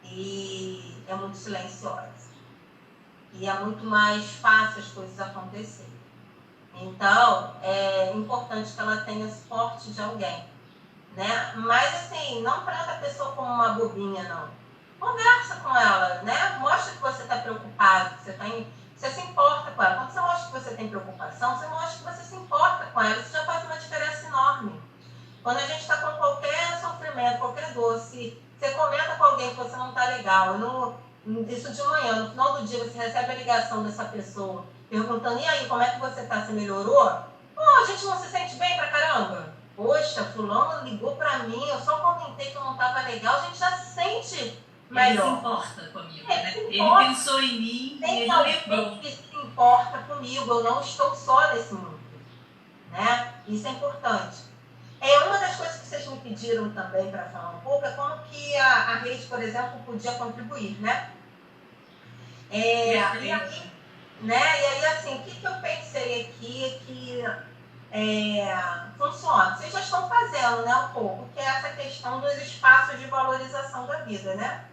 e é muito silenciosa. E é muito mais fácil as coisas acontecerem. Então, é importante que ela tenha suporte de alguém, né? Mas, assim, não trata a pessoa como uma bobinha, não. Conversa com ela, né? Mostra que você está preocupado, que você se importa com ela. Quando você mostra que você tem preocupação, você mostra que você se importa com ela. Isso já faz uma diferença enorme. Quando a gente está com qualquer sofrimento, qualquer dor, se você comenta com alguém que você não está legal, isso de manhã, no final do dia você recebe a ligação dessa pessoa perguntando, e aí, como é que você tá? Você melhorou? Pô, a gente não se sente bem pra caramba. Poxa, fulano ligou pra mim, eu só comentei que eu não tava legal, a gente já se sente melhor. Ele se importa comigo, né? Ele importa. pensou em mim Tem e ele lembrou. que se importa comigo, eu não estou só nesse mundo, né? Isso é importante. Uma das coisas que vocês me pediram também para falar um pouco é como que a rede, por exemplo, podia contribuir, né? E aí, assim, o que eu pensei aqui é que funciona. Vocês já estão fazendo, né, um pouco, que é essa questão dos espaços de valorização da vida, né?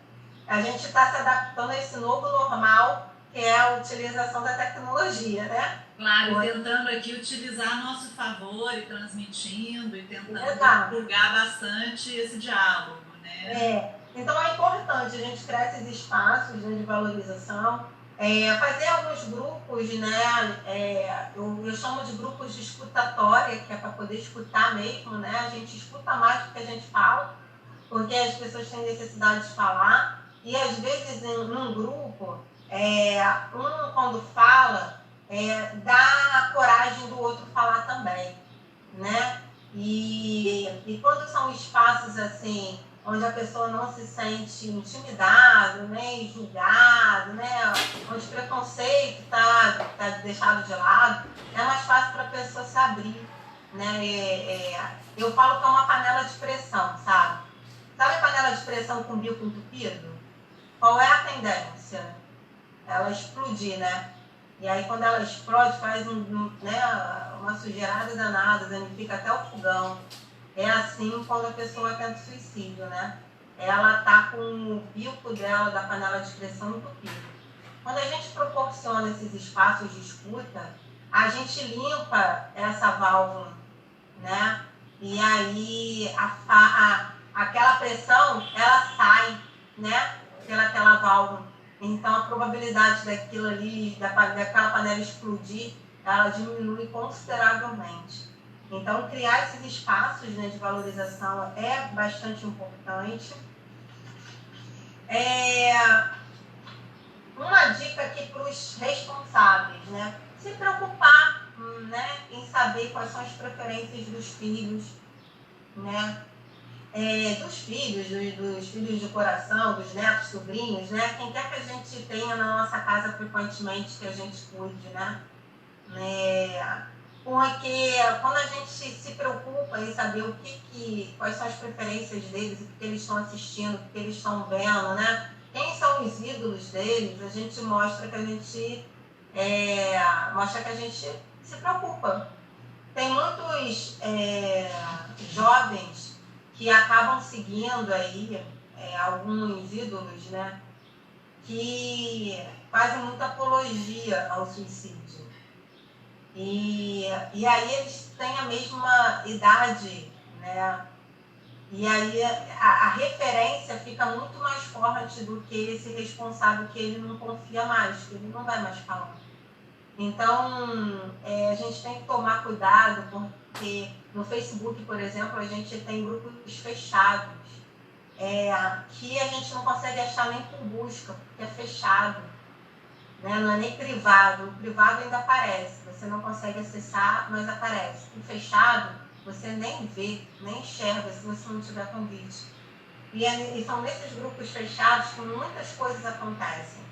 A gente está se adaptando a esse novo normal, que é a utilização da tecnologia, né? Claro, tentando aqui utilizar a nosso favor e transmitindo e tentando divulgar bastante esse diálogo, né? Então é importante a gente criar esses espaços, né, de valorização, fazer alguns grupos, né? Eu chamo de grupos de escutatória, que é para poder escutar mesmo, né? A gente escuta mais do que a gente fala, porque as pessoas têm necessidade de falar, e às vezes num grupo, um quando fala, dá a coragem do outro falar também, né? E quando são espaços assim, onde a pessoa não se sente intimidado, nem julgado, né? Onde o preconceito está deixado de lado, é mais fácil para a pessoa se abrir, né? Eu falo que é uma panela de pressão, sabe? Sabe a panela de pressão com bico entupido? Qual é a tendência? Ela explodir, né? E aí, quando ela explode, faz uma sujeirada danada, danifica até o fogão. É assim quando a pessoa tenta suicídio, né? Ela tá com o bico dela, da panela de pressão, entupido. Quando a gente proporciona esses espaços de escuta, a gente limpa essa válvula, né? E aí, aquela pressão, ela sai, né? Pelaquela válvula. Então, a probabilidade daquilo ali, daquela panela explodir, ela diminui consideravelmente. Então, criar esses espaços, né, de valorização é bastante importante. Uma dica aqui para os responsáveis, né? Se preocupar, né, em saber quais são as preferências dos filhos, né? Dos filhos de coração, dos netos, sobrinhos, né? Quem quer que a gente tenha na nossa casa frequentemente, que a gente cuide, né? Porque quando a gente se preocupa em saber quais são as preferências deles, o que eles estão assistindo, o que eles estão vendo, né? Quem são os ídolos deles, a gente mostra que a gente se preocupa. Tem muitos jovens que acabam seguindo aí alguns ídolos, né, que fazem muita apologia ao suicídio. E aí eles têm a mesma idade, né? E aí a referência fica muito mais forte do que esse responsável que ele não confia mais, que ele não vai mais falar. Então, a gente tem que tomar cuidado, porque no Facebook, por exemplo, a gente tem grupos fechados, que a gente não consegue achar nem por busca, porque é fechado, né? Não é nem privado. O privado ainda aparece, você não consegue acessar, mas aparece. O fechado, você nem vê, nem enxerga se você não tiver convite. E são nesses grupos fechados que muitas coisas acontecem.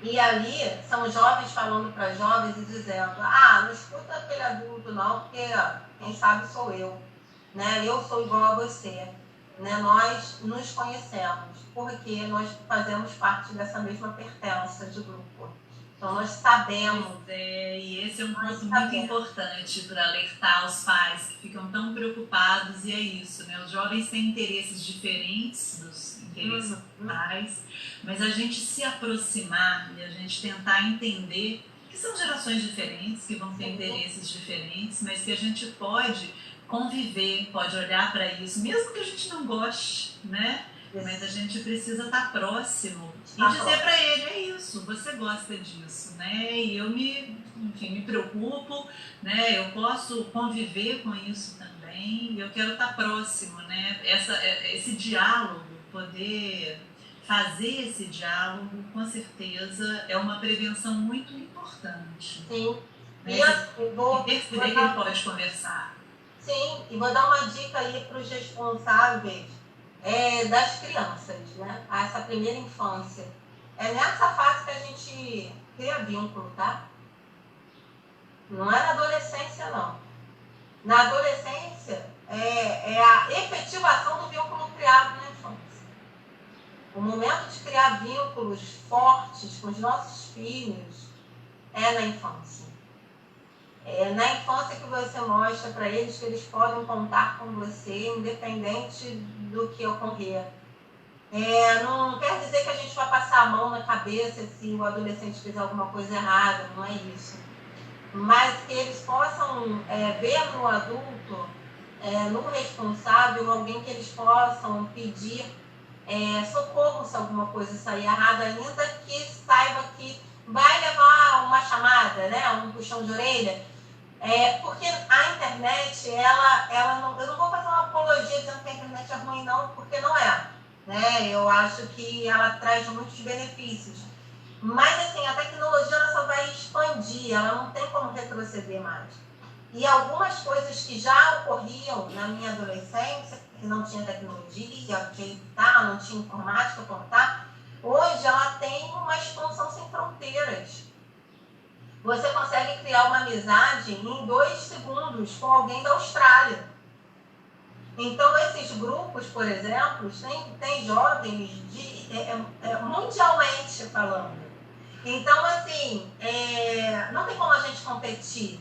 E ali são jovens falando para jovens e dizendo, não escuta aquele adulto não, porque quem sabe sou eu, né? Eu sou igual a você, né? Nós nos conhecemos, porque nós fazemos parte dessa mesma pertença de grupo. Então nós sabemos. E esse é um ponto muito importante para alertar os pais que ficam tão preocupados, e é isso, né? Os jovens têm interesses diferentes dos interesses dos pais, mas a gente se aproximar e a gente tentar entender que são gerações diferentes, que vão ter interesses diferentes, mas que a gente pode conviver, pode olhar para isso, mesmo que a gente não goste, né? Mas a gente precisa estar próximo e dizer para ele, é isso, você gosta disso, né? E eu me preocupo, né? Eu posso conviver com isso também, e eu quero estar próximo, né? Esse diálogo, poder fazer esse diálogo, com certeza, é uma prevenção muito importante. Sim. Né? E perceber que ele pode conversar. Sim, e vou dar uma dica aí para os responsáveis das crianças, né? Essa primeira infância. É nessa fase que a gente cria vínculo, tá? Não é na adolescência, não. Na adolescência, é a efetivação do vínculo criado na infância. O momento de criar vínculos fortes com os nossos filhos é na infância. É na infância que você mostra para eles que eles podem contar com você, independente do que ocorrer. Não quer dizer que a gente vai passar a mão na cabeça se o adolescente fizer alguma coisa errada, não é isso. Mas que eles possam ver no adulto, no responsável, alguém que eles possam pedir socorro se alguma coisa sair errada, ainda que saiba que vai levar uma chamada, né, um puxão de orelha. Porque a internet, eu não vou fazer uma apologia dizendo que a internet é ruim, não, porque não é. Né? Eu acho que ela traz muitos benefícios. Mas, assim, a tecnologia ela só vai expandir, ela não tem como retroceder mais. E algumas coisas que já ocorriam na minha adolescência, que não tinha tecnologia, não tinha informática, hoje ela tem uma expansão sem fronteiras. Você consegue criar uma amizade em 2 segundos com alguém da Austrália. Então, esses grupos, por exemplo, tem jovens mundialmente falando. Então, assim, não tem como a gente competir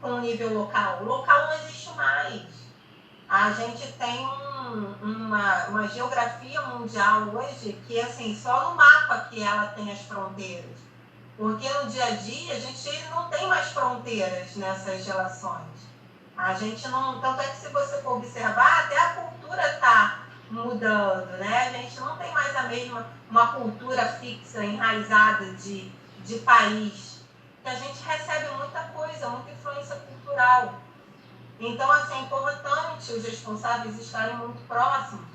com o nível local. O local não existe mais. A gente tem uma geografia mundial hoje que, assim, só no mapa que ela tem as fronteiras. Porque no dia a dia a gente não tem mais fronteiras nessas relações. A gente não. Tanto é que se você for observar, até a cultura está mudando, né? A gente não tem mais uma cultura fixa, enraizada de país. Que a gente recebe muita coisa, muita influência cultural. Então, assim, é importante os responsáveis estarem muito próximos,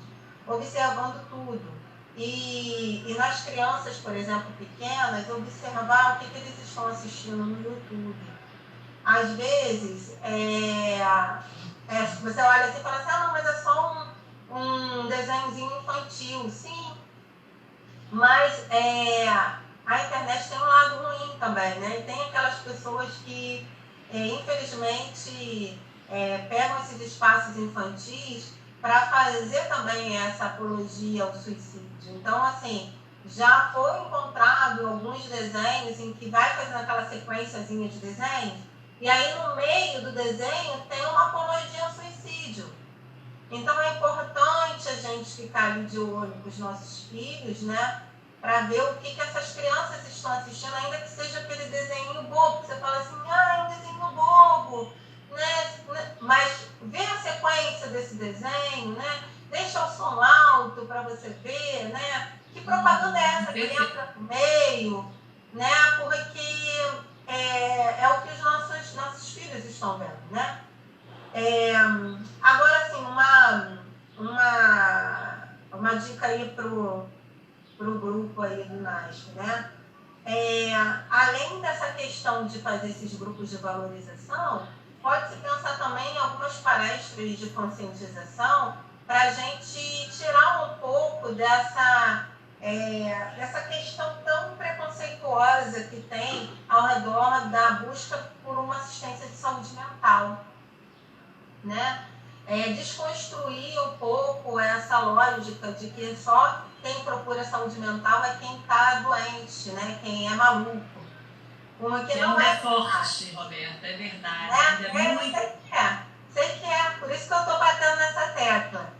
observando tudo. E nas crianças, por exemplo, pequenas, observar o que eles estão assistindo no YouTube. Às vezes, você olha assim e fala assim, não, mas é só um desenhozinho infantil. Sim, mas a internet tem um lado ruim também, né? E tem aquelas pessoas que, infelizmente, pegam esses espaços infantis para fazer também essa apologia ao suicídio. Então, assim, já foi encontrado alguns desenhos em que vai fazendo aquela sequenciazinha de desenhos, e aí no meio do desenho tem uma apologia ao suicídio. Então é importante a gente ficar ali de olho com os nossos filhos, né? Para ver o que essas crianças estão assistindo, ainda que seja aquele desenho bobo, que você fala assim, é um desenho bobo, né? Mas vê a sequência desse desenho, né? Deixa o som alto para você ver, né? Que propaganda é essa que entra no meio, né? Porque é o que os nossos filhos estão vendo, né? Agora, assim, uma dica aí pro grupo aí do NASP, né? Além dessa questão de fazer esses grupos de valorização, pode-se pensar também em algumas palestras de conscientização para a gente tirar um pouco dessa questão tão preconceituosa que tem ao redor da busca por uma assistência de saúde mental, né? Desconstruir um pouco essa lógica de que só quem procura saúde mental é quem está doente, né? Quem é maluco. Porque não é forte, Roberta, é verdade. Sei que é, por isso que eu estou batendo nessa tecla.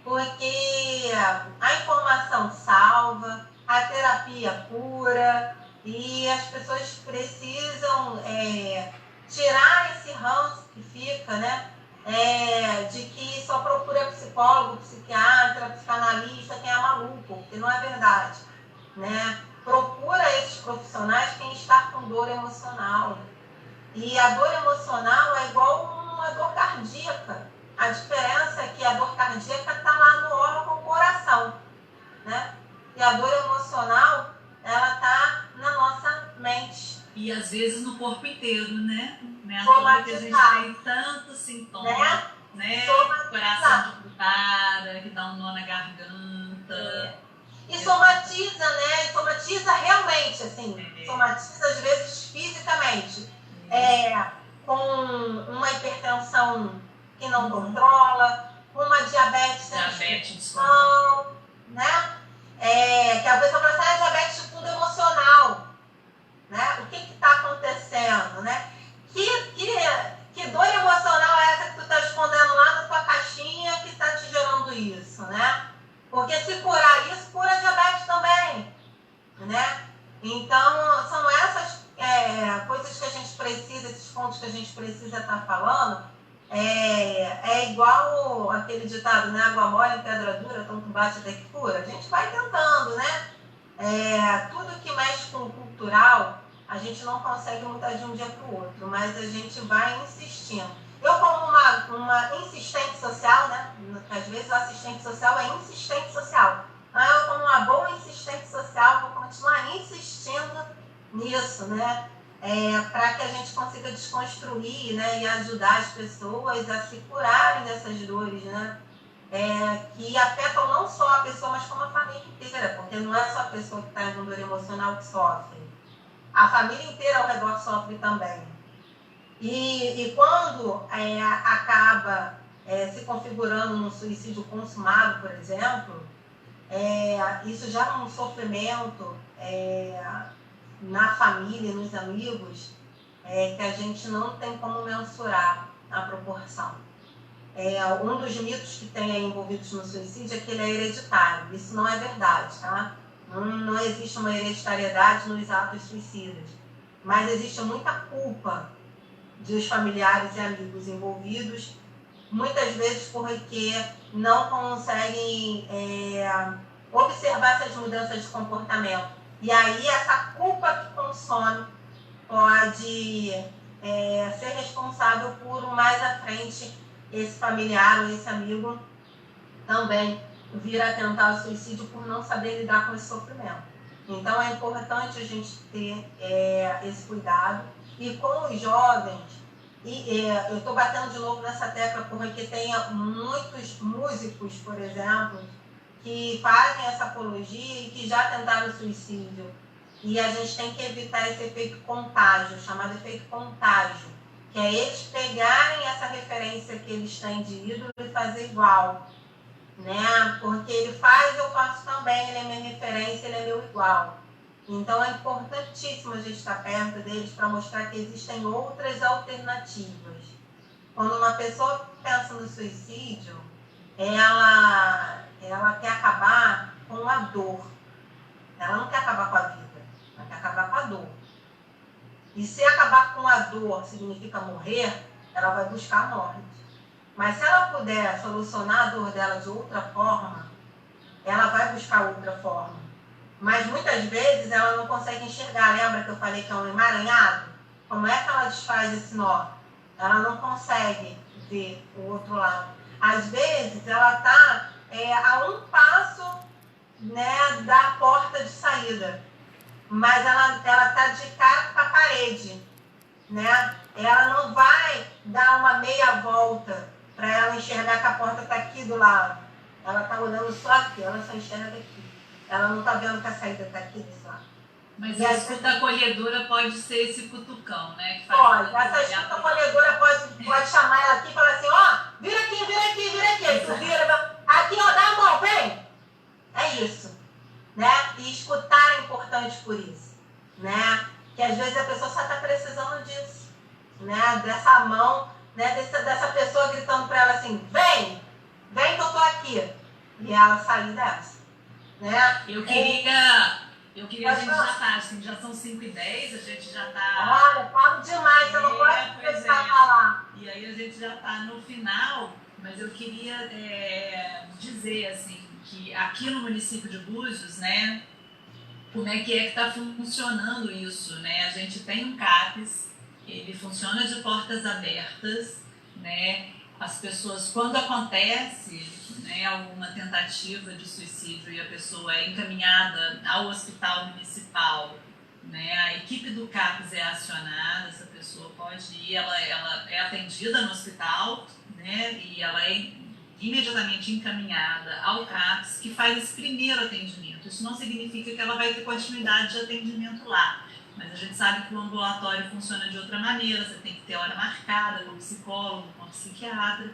Porque a informação salva, a terapia cura, e as pessoas precisam tirar esse ranço que fica, né? De que só procura psicólogo, psiquiatra, psicanalista, quem é maluco, porque não é verdade, né? Procura esses profissionais quem está com dor emocional. E a dor emocional é igual uma dor cardíaca. A diferença é que a dor cardíaca está lá no órgão coração, né? E a dor E às vezes no corpo inteiro, né? À toa que a gente tem tantos sintomas, né? Coração de para, que dá um nó na garganta. E somatiza, né? E somatiza realmente, assim, somatiza às vezes fisicamente. Com uma hipertensão que não controla, uma diabetes né? Que a pessoa fala assim, diabetes de fundo emocional, né? O que está acontecendo, né? Que dor emocional é essa que tu está escondendo lá na tua caixinha que está te gerando isso, né? Porque se curar isso, cura a diabetes também, né? Então, são essas coisas que a gente precisa, esses pontos que a gente precisa estar falando. É igual aquele ditado, né? Água mole em pedra dura, tanto bate até que cura. A gente vai tentando, né? Tudo que mexe com o cultural, a gente não consegue mudar de um dia para o outro, mas a gente vai insistindo. Eu, como uma insistente social, né? Às vezes o assistente social é insistente social. Eu, como uma boa insistente social, vou continuar insistindo nisso, né? Para que a gente consiga desconstruir, né? E ajudar as pessoas a se curarem dessas dores, né? Que afetam não só a pessoa, mas como a família inteira, porque não é só a pessoa que está em dor emocional que sofre. A família inteira ao redor sofre também. E quando acaba se configurando um suicídio consumado, por exemplo, isso gera um sofrimento na família, nos amigos, que a gente não tem como mensurar a proporção. Um dos mitos que tem aí envolvidos no suicídio é que ele é hereditário. Isso não é verdade, tá? Não existe uma hereditariedade nos atos suicidas, mas existe muita culpa dos familiares e amigos envolvidos, muitas vezes porque não conseguem observar essas mudanças de comportamento. E aí essa culpa que consome pode ser responsável por mais à frente esse familiar ou esse amigo também vir a tentar o suicídio por não saber lidar com esse sofrimento. Então é importante a gente ter esse cuidado. E com os jovens, eu estou batendo de novo nessa tecla porque tem muitos músicos, por exemplo, que fazem essa apologia e que já tentaram suicídio. E a gente tem que evitar esse efeito contágio, chamado efeito contágio, que é eles pegarem essa referência que eles têm de ídolo e fazer igual, né? Porque ele faz, eu faço também, ele é minha referência, ele é meu igual. Então é importantíssimo a gente estar perto deles para mostrar que existem outras alternativas. Quando uma pessoa pensa no suicídio, ela quer acabar com a dor. Ela não quer acabar com a vida, ela quer acabar com a dor. E se acabar com a dor significa morrer, ela vai buscar a morte. Mas se ela puder solucionar a dor dela de outra forma, ela vai buscar outra forma. Mas muitas vezes ela não consegue enxergar. Lembra que eu falei que é um emaranhado? Como é que ela desfaz esse nó? Ela não consegue ver o outro lado. Às vezes ela está a um passo, né, da porta de saída, mas ela está de cara com a parede, né? Ela não vai dar uma meia volta para ela enxergar que a porta está aqui do lado. Ela está olhando só aqui, ela só enxerga aqui. Ela não está vendo que a saída está aqui desse lado. Mas a escuta acolhedora pode ser esse cutucão, né? Que pode. Essa escuta acolhedora pode chamar ela aqui e falar assim, vira aqui, vira aqui, vira aqui. Aí tu vira, aqui, dá a mão, vem. É isso, né? E escutar é importante por isso, né? Que às vezes a pessoa só está precisando disso, né? Dessa mão, né? Dessa pessoa gritando para ela assim, vem que eu tô aqui. E ela sair dessa, né? Eu queria a gente já tá, assim, já são 5h10, a gente já tá... Olha, falo demais, você não pode começar a falar. E aí a gente já tá no final, mas eu queria dizer, assim, que aqui no município de Búzios, né, como é que está funcionando isso, né? A gente tem um CAPS, ele funciona de portas abertas, né? As pessoas, quando acontece, né, alguma tentativa de suicídio e a pessoa é encaminhada ao hospital municipal, né? A equipe do CAPS é acionada, essa pessoa pode ir, ela é atendida no hospital, né? E ela é imediatamente encaminhada ao CAPS, que faz esse primeiro atendimento. Isso não significa que ela vai ter continuidade de atendimento lá, mas a gente sabe que o ambulatório funciona de outra maneira, você tem que ter hora marcada com o psicólogo, com o psiquiatra.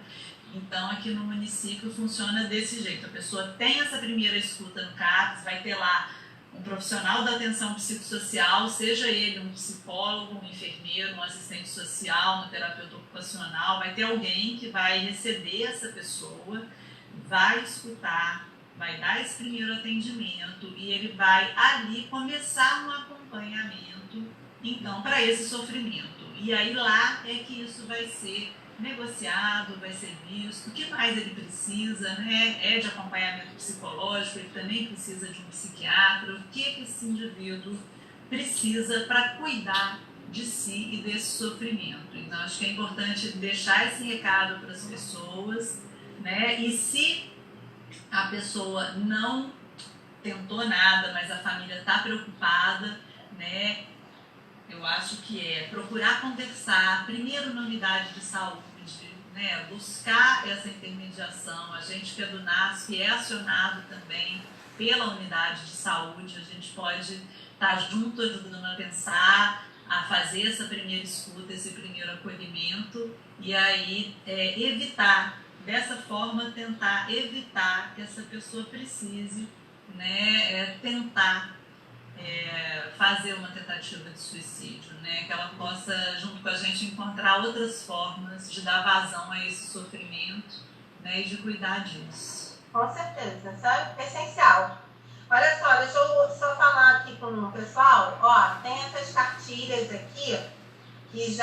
Então, aqui no município funciona desse jeito. A pessoa tem essa primeira escuta no CAPS, vai ter lá um profissional da atenção psicossocial, seja ele um psicólogo, um enfermeiro, um assistente social, um terapeuta ocupacional, vai ter alguém que vai receber essa pessoa, vai escutar, vai dar esse primeiro atendimento e ele vai ali começar um acompanhamento, então, para esse sofrimento. E aí lá é que isso vai ser negociado, vai ser visto, o que mais ele precisa, né? É de acompanhamento psicológico, ele também precisa de um psiquiatra, o que esse indivíduo precisa para cuidar de si e desse sofrimento. Então, acho que é importante deixar esse recado para as pessoas, né? E se a pessoa não tentou nada, mas a família está preocupada, né? Eu acho que é procurar conversar, primeiro na unidade de saúde, né? Buscar essa intermediação. A gente que é do NASF é acionado também pela unidade de saúde, a gente pode estar junto ajudando a pensar, a fazer essa primeira escuta, esse primeiro acolhimento e aí evitar, dessa forma tentar evitar que essa pessoa precise, né, tentar fazer uma tentativa de suicídio, né? Que ela possa, junto com a gente, encontrar outras formas de dar vazão a esse sofrimento, né? E de cuidar disso. Com certeza, isso é essencial. Olha só, deixa eu só falar aqui com o pessoal. Ó, tem essas cartilhas aqui que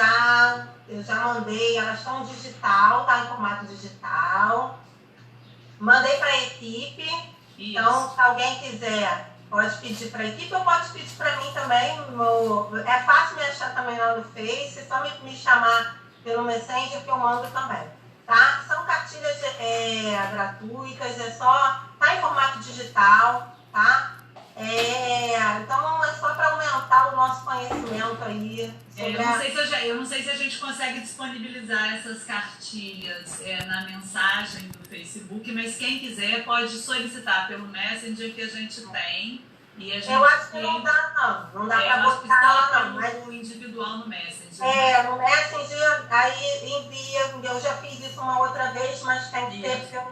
eu já mandei, elas estão digital, tá em formato digital. Mandei para a equipe. Isso. Então, se alguém quiser, pode pedir para a equipe ou pode pedir para mim também. É fácil me achar também lá no Face, é só me chamar pelo Messenger que eu mando também, tá? São cartilhas gratuitas, tá em formato digital, tá? Então é só para aumentar o nosso conhecimento aí. Eu não sei se a gente consegue disponibilizar essas cartilhas na mensagem do Facebook, mas quem quiser pode solicitar pelo Messenger que a gente tem. E a gente eu acho que não dá, não. Não dá para botar lá, não. Mas o individual no Messenger. No Messenger, aí envia. Eu já fiz isso uma outra vez, mas tem que ser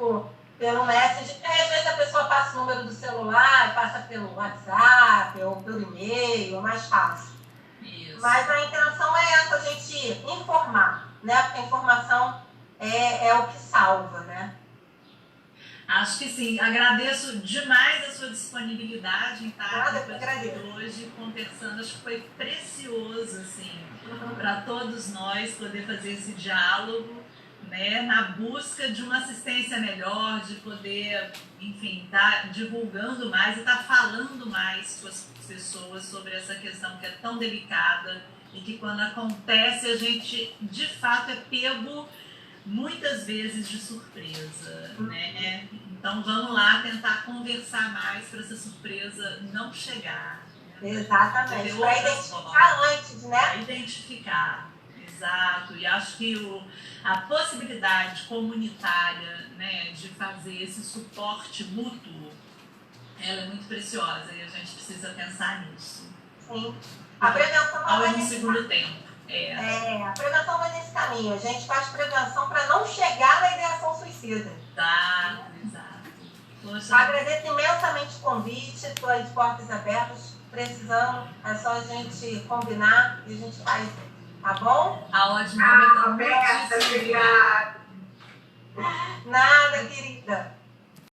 pelo Messenger. Às vezes a pessoa passa o número do celular, passa pelo WhatsApp ou pelo e-mail, é mais fácil. Isso. Mas a intenção é essa, a gente informar, né? Porque a informação é o que salva, né? Acho que sim. Agradeço demais a sua disponibilidade em estar aqui hoje conversando. Acho que foi precioso, assim, para todos nós poder fazer esse diálogo, né, na busca de uma assistência melhor, de poder, enfim, estar divulgando mais e estar falando mais com as pessoas sobre essa questão que é tão delicada e que quando acontece a gente, de fato, é pego muitas vezes de surpresa, né? Então vamos lá tentar conversar mais para essa surpresa não chegar. Né? Exatamente, para identificar antes, né? Para identificar, exato. E acho que a possibilidade comunitária, né, de fazer esse suporte mútuo, ela é muito preciosa e a gente precisa pensar nisso. Sim. A prevenção não vai no segundo tempo. A prevenção vai nesse caminho. A gente faz prevenção para não chegar na ideação suicida. Exato. Poxa. Agradeço imensamente o convite, estou aí de portas abertas, precisando, é só a gente combinar e a gente faz, tá bom? Ótimo. Obrigada. Nada, querida.